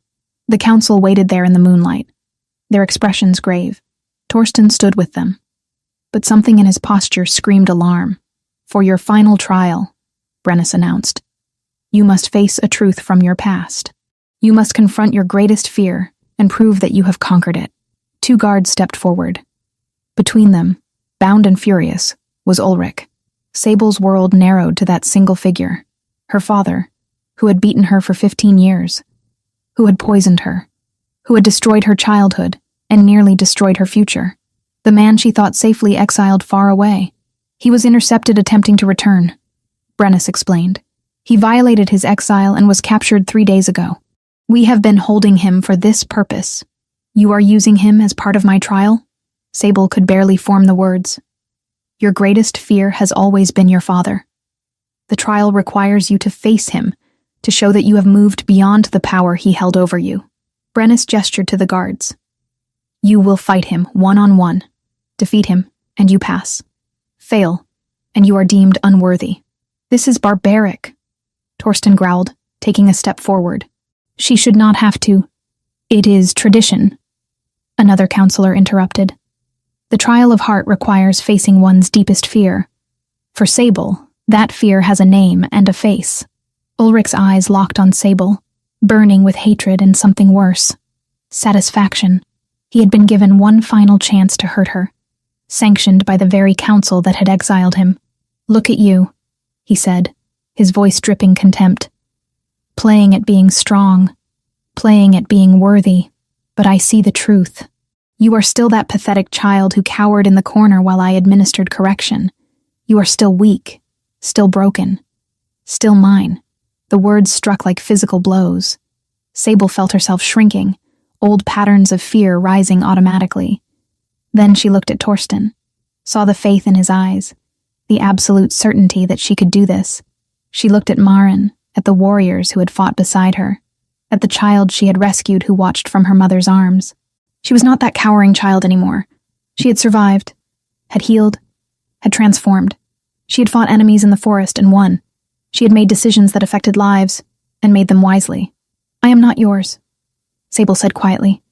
The council waited there in the moonlight, their expressions grave. Torsten stood with them, but something in his posture screamed alarm. "For your final trial," Brennus announced, "you must face a truth from your past. You must confront your greatest fear and prove that you have conquered it." 2 guards stepped forward. Between them, bound and furious, was Ulrich. Sable's world narrowed to that single figure, her father, who had beaten her for 15 years, who had poisoned her, who had destroyed her childhood and nearly destroyed her future. The man she thought safely exiled far away. He was intercepted attempting to return, Brennus explained. He violated his exile and was captured 3 days ago. "We have been holding him for this purpose. You are using him as part of my trial?" Sable could barely form the words. "Your greatest fear has always been your father. The trial requires you to face him, to show that you have moved beyond the power he held over you." Brennus gestured to the guards. "You will fight him one-on-one. Defeat him, and you pass. Fail, and you are deemed unworthy." "This is barbaric," Torsten growled, taking a step forward. "She should not have to." "It is tradition," another counselor interrupted. "The trial of heart requires facing one's deepest fear. For Sable, that fear has a name and a face." Ulrich's eyes locked on Sable, burning with hatred and something worse. Satisfaction. He had been given one final chance to hurt her, sanctioned by the very council that had exiled him. "Look at you," he said, his voice dripping contempt. "Playing at being strong, playing at being worthy, but I see the truth. You are still that pathetic child who cowered in the corner while I administered correction. You are still weak, still broken, still mine." The words struck like physical blows. Sable felt herself shrinking, old patterns of fear rising automatically. Then she looked at Torsten, saw the faith in his eyes, the absolute certainty that she could do this. She looked at Maren, at the warriors who had fought beside her, at the child she had rescued who watched from her mother's arms. She was not that cowering child anymore. She had survived, had healed, had transformed. She had fought enemies in the forest and won. She had made decisions that affected lives, and made them wisely. "I am not yours," Sable said quietly.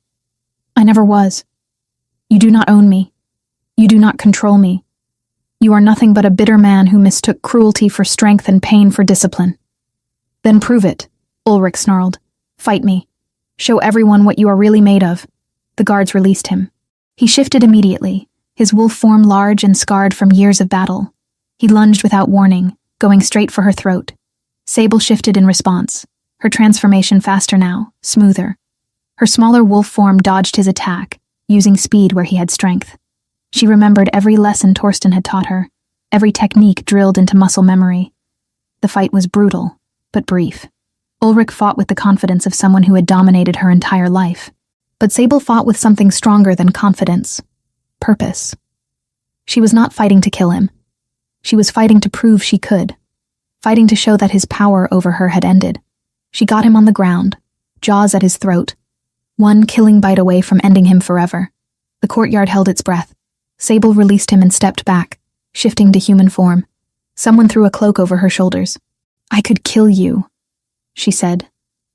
"I never was. You do not own me. You do not control me. You are nothing but a bitter man who mistook cruelty for strength and pain for discipline." "Then prove it," Ulrich snarled. "Fight me. Show everyone what you are really made of." The guards released him. He shifted immediately, his wolf form large and scarred from years of battle. He lunged without warning, going straight for her throat. Sable shifted in response, her transformation faster now, smoother. Her smaller wolf form dodged his attack, using speed where he had strength. She remembered every lesson Torsten had taught her, every technique drilled into muscle memory. The fight was brutal, but brief. Ulrich fought with the confidence of someone who had dominated her entire life. But Sable fought with something stronger than confidence. Purpose. She was not fighting to kill him. She was fighting to prove she could. Fighting to show that his power over her had ended. She got him on the ground, jaws at his throat, one killing bite away from ending him forever. The courtyard held its breath. Sable released him and stepped back, shifting to human form. Someone threw a cloak over her shoulders. "I could kill you," she said,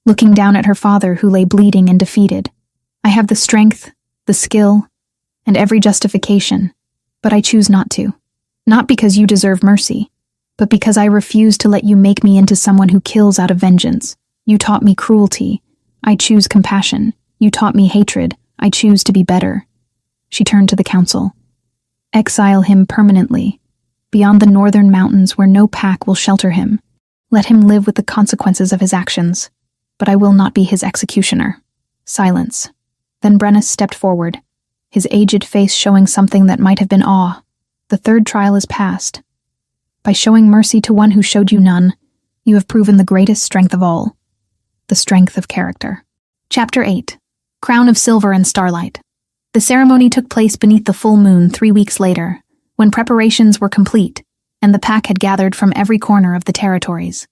looking down at her father who lay bleeding and defeated. "I have the strength, the skill, and every justification, but I choose not to. Not because you deserve mercy, but because I refuse to let you make me into someone who kills out of vengeance. You taught me cruelty. I choose compassion. You taught me hatred. I choose to be better." She turned to the council. "Exile him permanently, beyond the northern mountains where no pack will shelter him. Let him live with the consequences of his actions, but I will not be his executioner." Silence. Then Brennus stepped forward, his aged face showing something that might have been awe. "The third trial is past. By showing mercy to one who showed you none, you have proven the greatest strength of all, the strength of character." Chapter 8. Crown of Silver and Starlight. The ceremony took place beneath the full moon 3 weeks later, when preparations were complete, and the pack had gathered from every corner of the territories.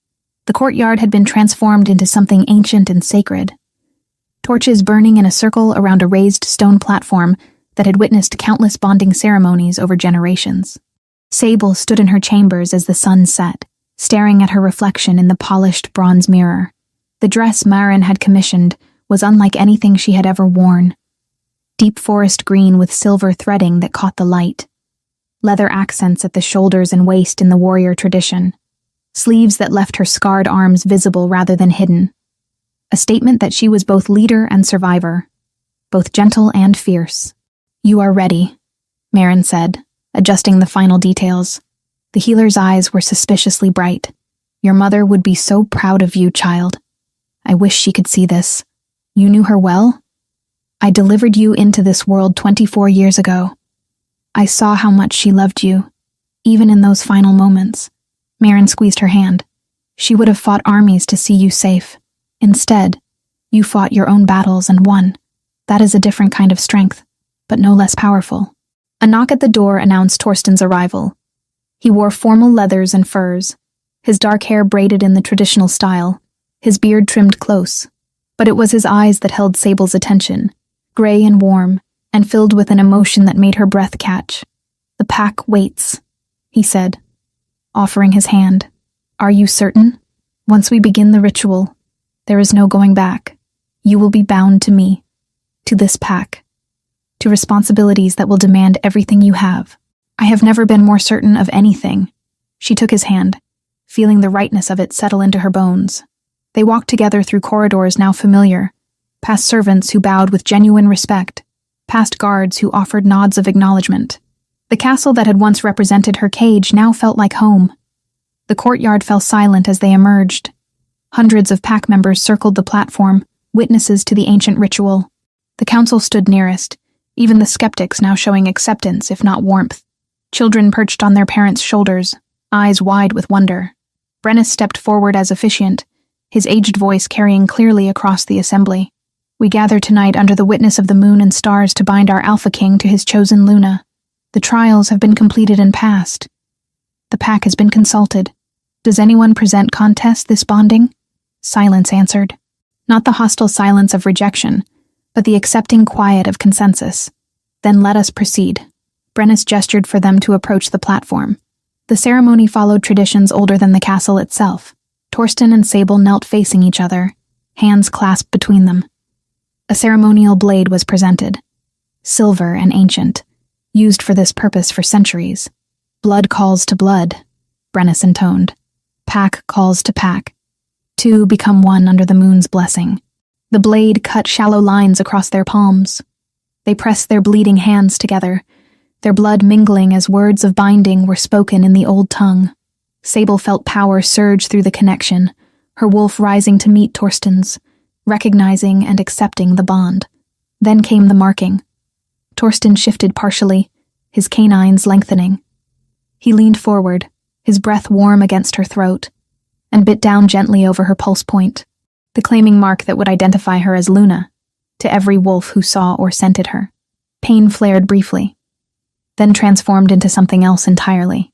The courtyard had been transformed into something ancient and sacred. Torches burning in a circle around a raised stone platform that had witnessed countless bonding ceremonies over generations. Sable stood in her chambers as the sun set, staring at her reflection in the polished bronze mirror. The dress Maren had commissioned was unlike anything she had ever worn. Deep forest green with silver threading that caught the light. Leather accents at the shoulders and waist in the warrior tradition. Sleeves that left her scarred arms visible rather than hidden. A statement that she was both leader and survivor, both gentle and fierce. "You are ready," Maren said, adjusting the final details. The healer's eyes were suspiciously bright. "Your mother would be so proud of you, child. I wish she could see this. You knew her well? I delivered you into this world 24 years ago. I saw how much she loved you, even in those final moments." Maren squeezed her hand. "She would have fought armies to see you safe. Instead, you fought your own battles and won. That is a different kind of strength, but no less powerful." A knock at the door announced Torsten's arrival. He wore formal leathers and furs, his dark hair braided in the traditional style, his beard trimmed close. But it was his eyes that held Sable's attention, gray and warm, and filled with an emotion that made her breath catch. "The pack waits," he said, offering his hand. "Are you certain? Once we begin the ritual, there is no going back. You will be bound to me, to this pack, to responsibilities that will demand everything you have." "I have never been more certain of anything." She took his hand, feeling the rightness of it settle into her bones. They walked together through corridors now familiar, past servants who bowed with genuine respect, past guards who offered nods of acknowledgement. The castle that had once represented her cage now felt like home. The courtyard fell silent as they emerged. Hundreds of pack members circled the platform, witnesses to the ancient ritual. The council stood nearest, even the skeptics now showing acceptance, if not warmth. Children perched on their parents' shoulders, eyes wide with wonder. Brennus stepped forward as officiant, his aged voice carrying clearly across the assembly. We gather tonight under the witness of the moon and stars to bind our Alpha King to his chosen Luna. The trials have been completed and passed. The pack has been consulted. Does anyone present contest this bonding? Silence answered. Not the hostile silence of rejection, but the accepting quiet of consensus. Then let us proceed. Brennus gestured for them to approach the platform. The ceremony followed traditions older than the castle itself. Torsten and Sable knelt facing each other, hands clasped between them. A ceremonial blade was presented, silver and ancient, used for this purpose for centuries. Blood calls to blood, Brennus intoned. Pack calls to pack. Two become one under the moon's blessing. The blade cut shallow lines across their palms. They pressed their bleeding hands together, their blood mingling as words of binding were spoken in the old tongue. Sable felt power surge through the connection, her wolf rising to meet Torsten's, recognizing and accepting the bond. Then came the marking. Torsten shifted partially, his canines lengthening. He leaned forward, his breath warm against her throat, and bit down gently over her pulse point, the claiming mark that would identify her as Luna, to every wolf who saw or scented her. Pain flared briefly, then transformed into something else entirely.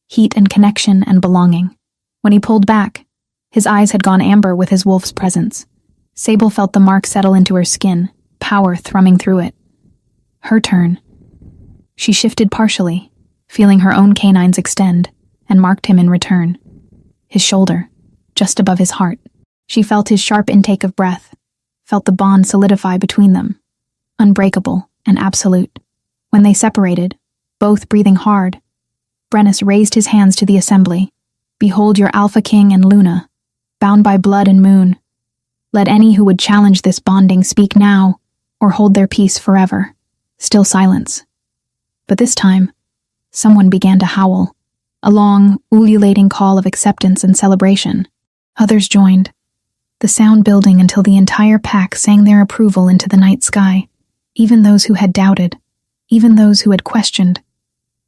Heat and connection and belonging. When he pulled back, his eyes had gone amber with his wolf's presence. Sable felt the mark settle into her skin, power thrumming through it. Her turn. She shifted partially, feeling her own canines extend, and marked him in return. His shoulder, just above his heart. She felt his sharp intake of breath, felt the bond solidify between them, unbreakable and absolute. When they separated, both breathing hard, Brennus raised his hands to the assembly. Behold your Alpha King and Luna, bound by blood and moon. Let any who would challenge this bonding speak now, or hold their peace forever. Still silence. But this time, someone began to howl, a long, ululating call of acceptance and celebration. Others joined, the sound building until the entire pack sang their approval into the night sky. Even those who had doubted, even those who had questioned.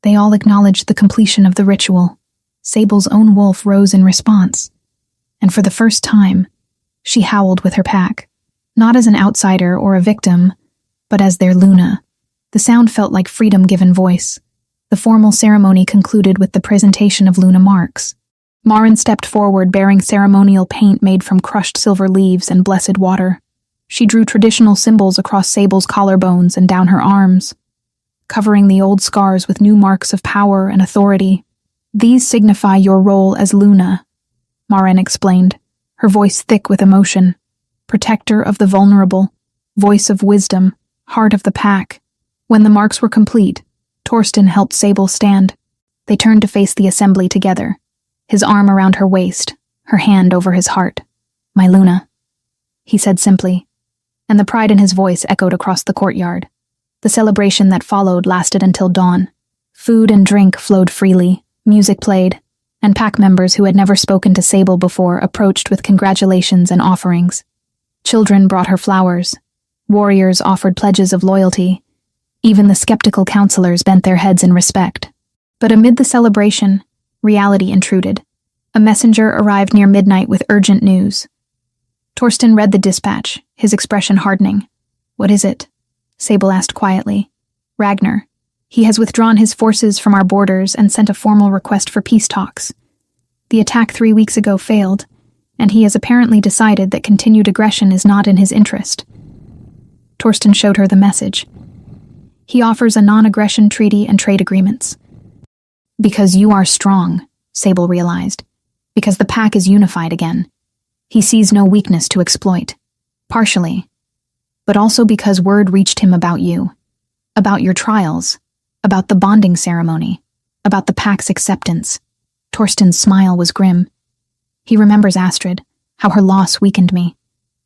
They all acknowledged the completion of the ritual. Sable's own wolf rose in response, and for the first time, she howled with her pack, not as an outsider or a victim, but as their Luna. The sound felt like freedom given voice. The formal ceremony concluded with the presentation of Luna marks. Marin stepped forward bearing ceremonial paint made from crushed silver leaves and blessed water. She drew traditional symbols across Sable's collarbones and down her arms, covering the old scars with new marks of power and authority. These signify your role as Luna, Marin explained, her voice thick with emotion. Protector of the vulnerable, voice of wisdom, heart of the pack. When the marks were complete, Torsten helped Sable stand. They turned to face the assembly together, his arm around her waist, her hand over his heart. My Luna, he said simply, and the pride in his voice echoed across the courtyard. The celebration that followed lasted until dawn. Food and drink flowed freely, music played, and pack members who had never spoken to Sable before approached with congratulations and offerings. Children brought her flowers. Warriors offered pledges of loyalty. Even the skeptical counselors bent their heads in respect. But amid the celebration, reality intruded. A messenger arrived near midnight with urgent news. Torsten read the dispatch, his expression hardening. What is it? Sable asked quietly. Ragnar. He has withdrawn his forces from our borders and sent a formal request for peace talks. The attack 3 weeks ago failed, and he has apparently decided that continued aggression is not in his interest. Torsten showed her the message. He offers a non-aggression treaty and trade agreements. Because you are strong, Sable realized. Because the pack is unified again. He sees no weakness to exploit. Partially. But also because word reached him about you. About your trials. About the bonding ceremony. About the pack's acceptance. Torsten's smile was grim. He remembers Astrid, how her loss weakened me.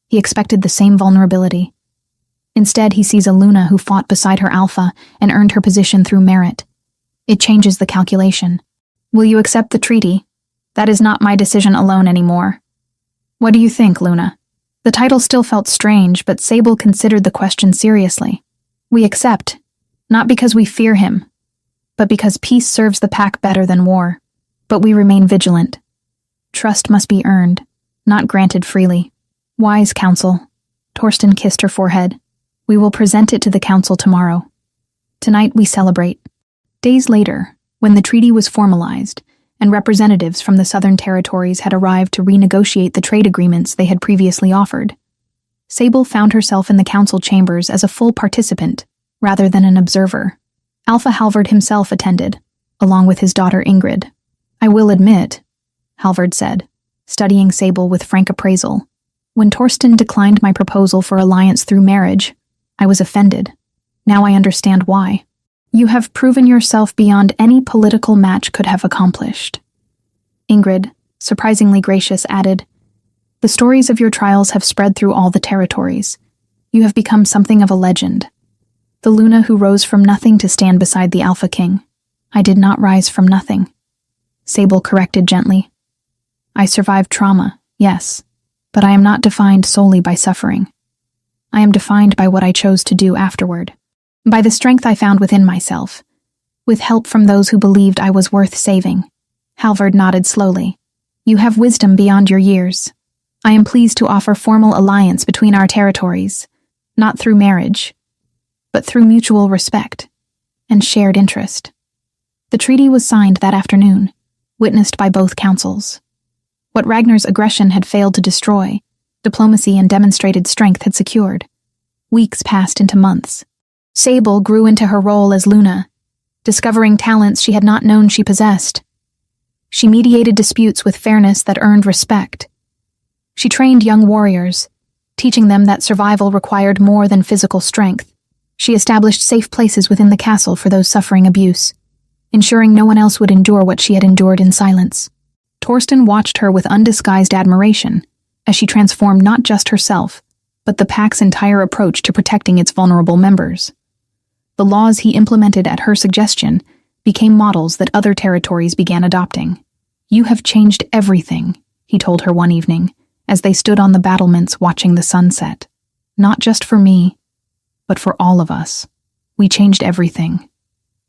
He expected the same vulnerability. Instead, he sees a Luna who fought beside her Alpha and earned her position through merit. It changes the calculation. Will you accept the treaty? That is not my decision alone anymore. What do you think, Luna? The title still felt strange, but Sable considered the question seriously. We accept, not because we fear him, but because peace serves the pack better than war. But we remain vigilant. Trust must be earned, not granted freely. Wise counsel. Torsten kissed her forehead. We will present it to the council tomorrow. Tonight we celebrate. Days later, when the treaty was formalized, and representatives from the southern territories had arrived to renegotiate the trade agreements they had previously offered, Sable found herself in the council chambers as a full participant, rather than an observer. Alpha Halvard himself attended, along with his daughter Ingrid. I will admit, Halvard said, studying Sable with frank appraisal, when Torsten declined my proposal for alliance through marriage, I was offended. Now I understand why. You have proven yourself beyond any political match could have accomplished. Ingrid, surprisingly gracious, added, the stories of your trials have spread through all the territories. You have become something of a legend. The Luna who rose from nothing to stand beside the Alpha King. I did not rise from nothing. Sable corrected gently. I survived trauma, yes, but I am not defined solely by suffering. I am defined by what I chose to do afterward, by the strength I found within myself, with help from those who believed I was worth saving. Halvard nodded slowly. You have wisdom beyond your years. I am pleased to offer formal alliance between our territories, not through marriage, but through mutual respect and shared interest. The treaty was signed that afternoon, witnessed by both councils. What Ragnar's aggression had failed to destroy, diplomacy and demonstrated strength had secured. Weeks passed into months. Sable grew into her role as Luna, discovering talents she had not known she possessed. She mediated disputes with fairness that earned respect. She trained young warriors, teaching them that survival required more than physical strength. She established safe places within the castle for those suffering abuse, ensuring no one else would endure what she had endured in silence. Torsten watched her with undisguised admiration as she transformed not just herself, but the pack's entire approach to protecting its vulnerable members. The laws he implemented at her suggestion became models that other territories began adopting. You have changed everything, he told her one evening, as they stood on the battlements watching the sunset. Not just for me, but for all of us. We changed everything.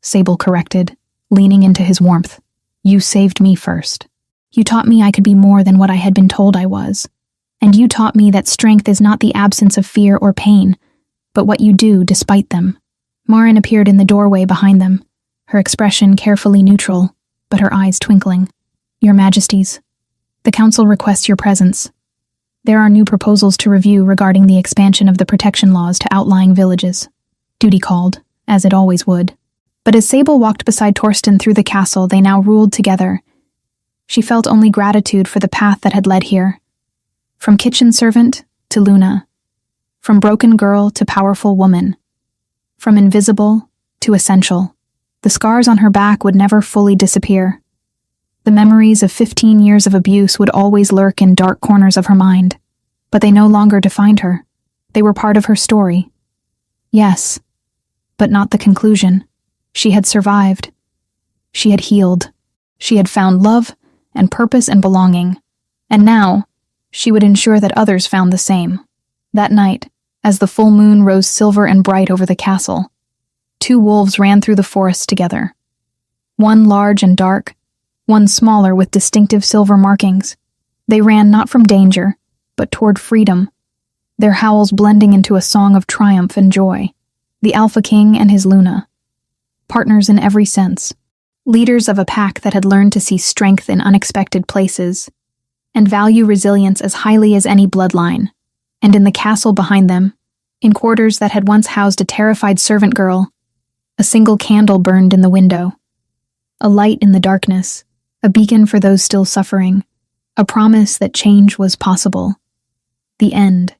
Sable corrected, leaning into his warmth. You saved me first. You taught me I could be more than what I had been told I was. And you taught me that strength is not the absence of fear or pain, but what you do despite them. Marin appeared in the doorway behind them, her expression carefully neutral, but her eyes twinkling. Your Majesties, the Council requests your presence. There are new proposals to review regarding the expansion of the protection laws to outlying villages. Duty called, as it always would. But as Sable walked beside Torsten through the castle they now ruled together, she felt only gratitude for the path that had led here. From kitchen servant to Luna. From broken girl to powerful woman. From invisible to essential. The scars on her back would never fully disappear. The memories of 15 years of abuse would always lurk in dark corners of her mind. But they no longer defined her. They were part of her story. Yes, but not the conclusion. She had survived. She had healed. She had found love and purpose and belonging. And now, she would ensure that others found the same. That night, as the full moon rose silver and bright over the castle, 2 wolves ran through the forest together. One large and dark, one smaller with distinctive silver markings. They ran not from danger, but toward freedom, their howls blending into a song of triumph and joy. The Alpha King and his Luna. Partners in every sense. Leaders of a pack that had learned to see strength in unexpected places, and value resilience as highly as any bloodline. And in the castle behind them, in quarters that had once housed a terrified servant girl, a single candle burned in the window. A light in the darkness, a beacon for those still suffering, a promise that change was possible. The end.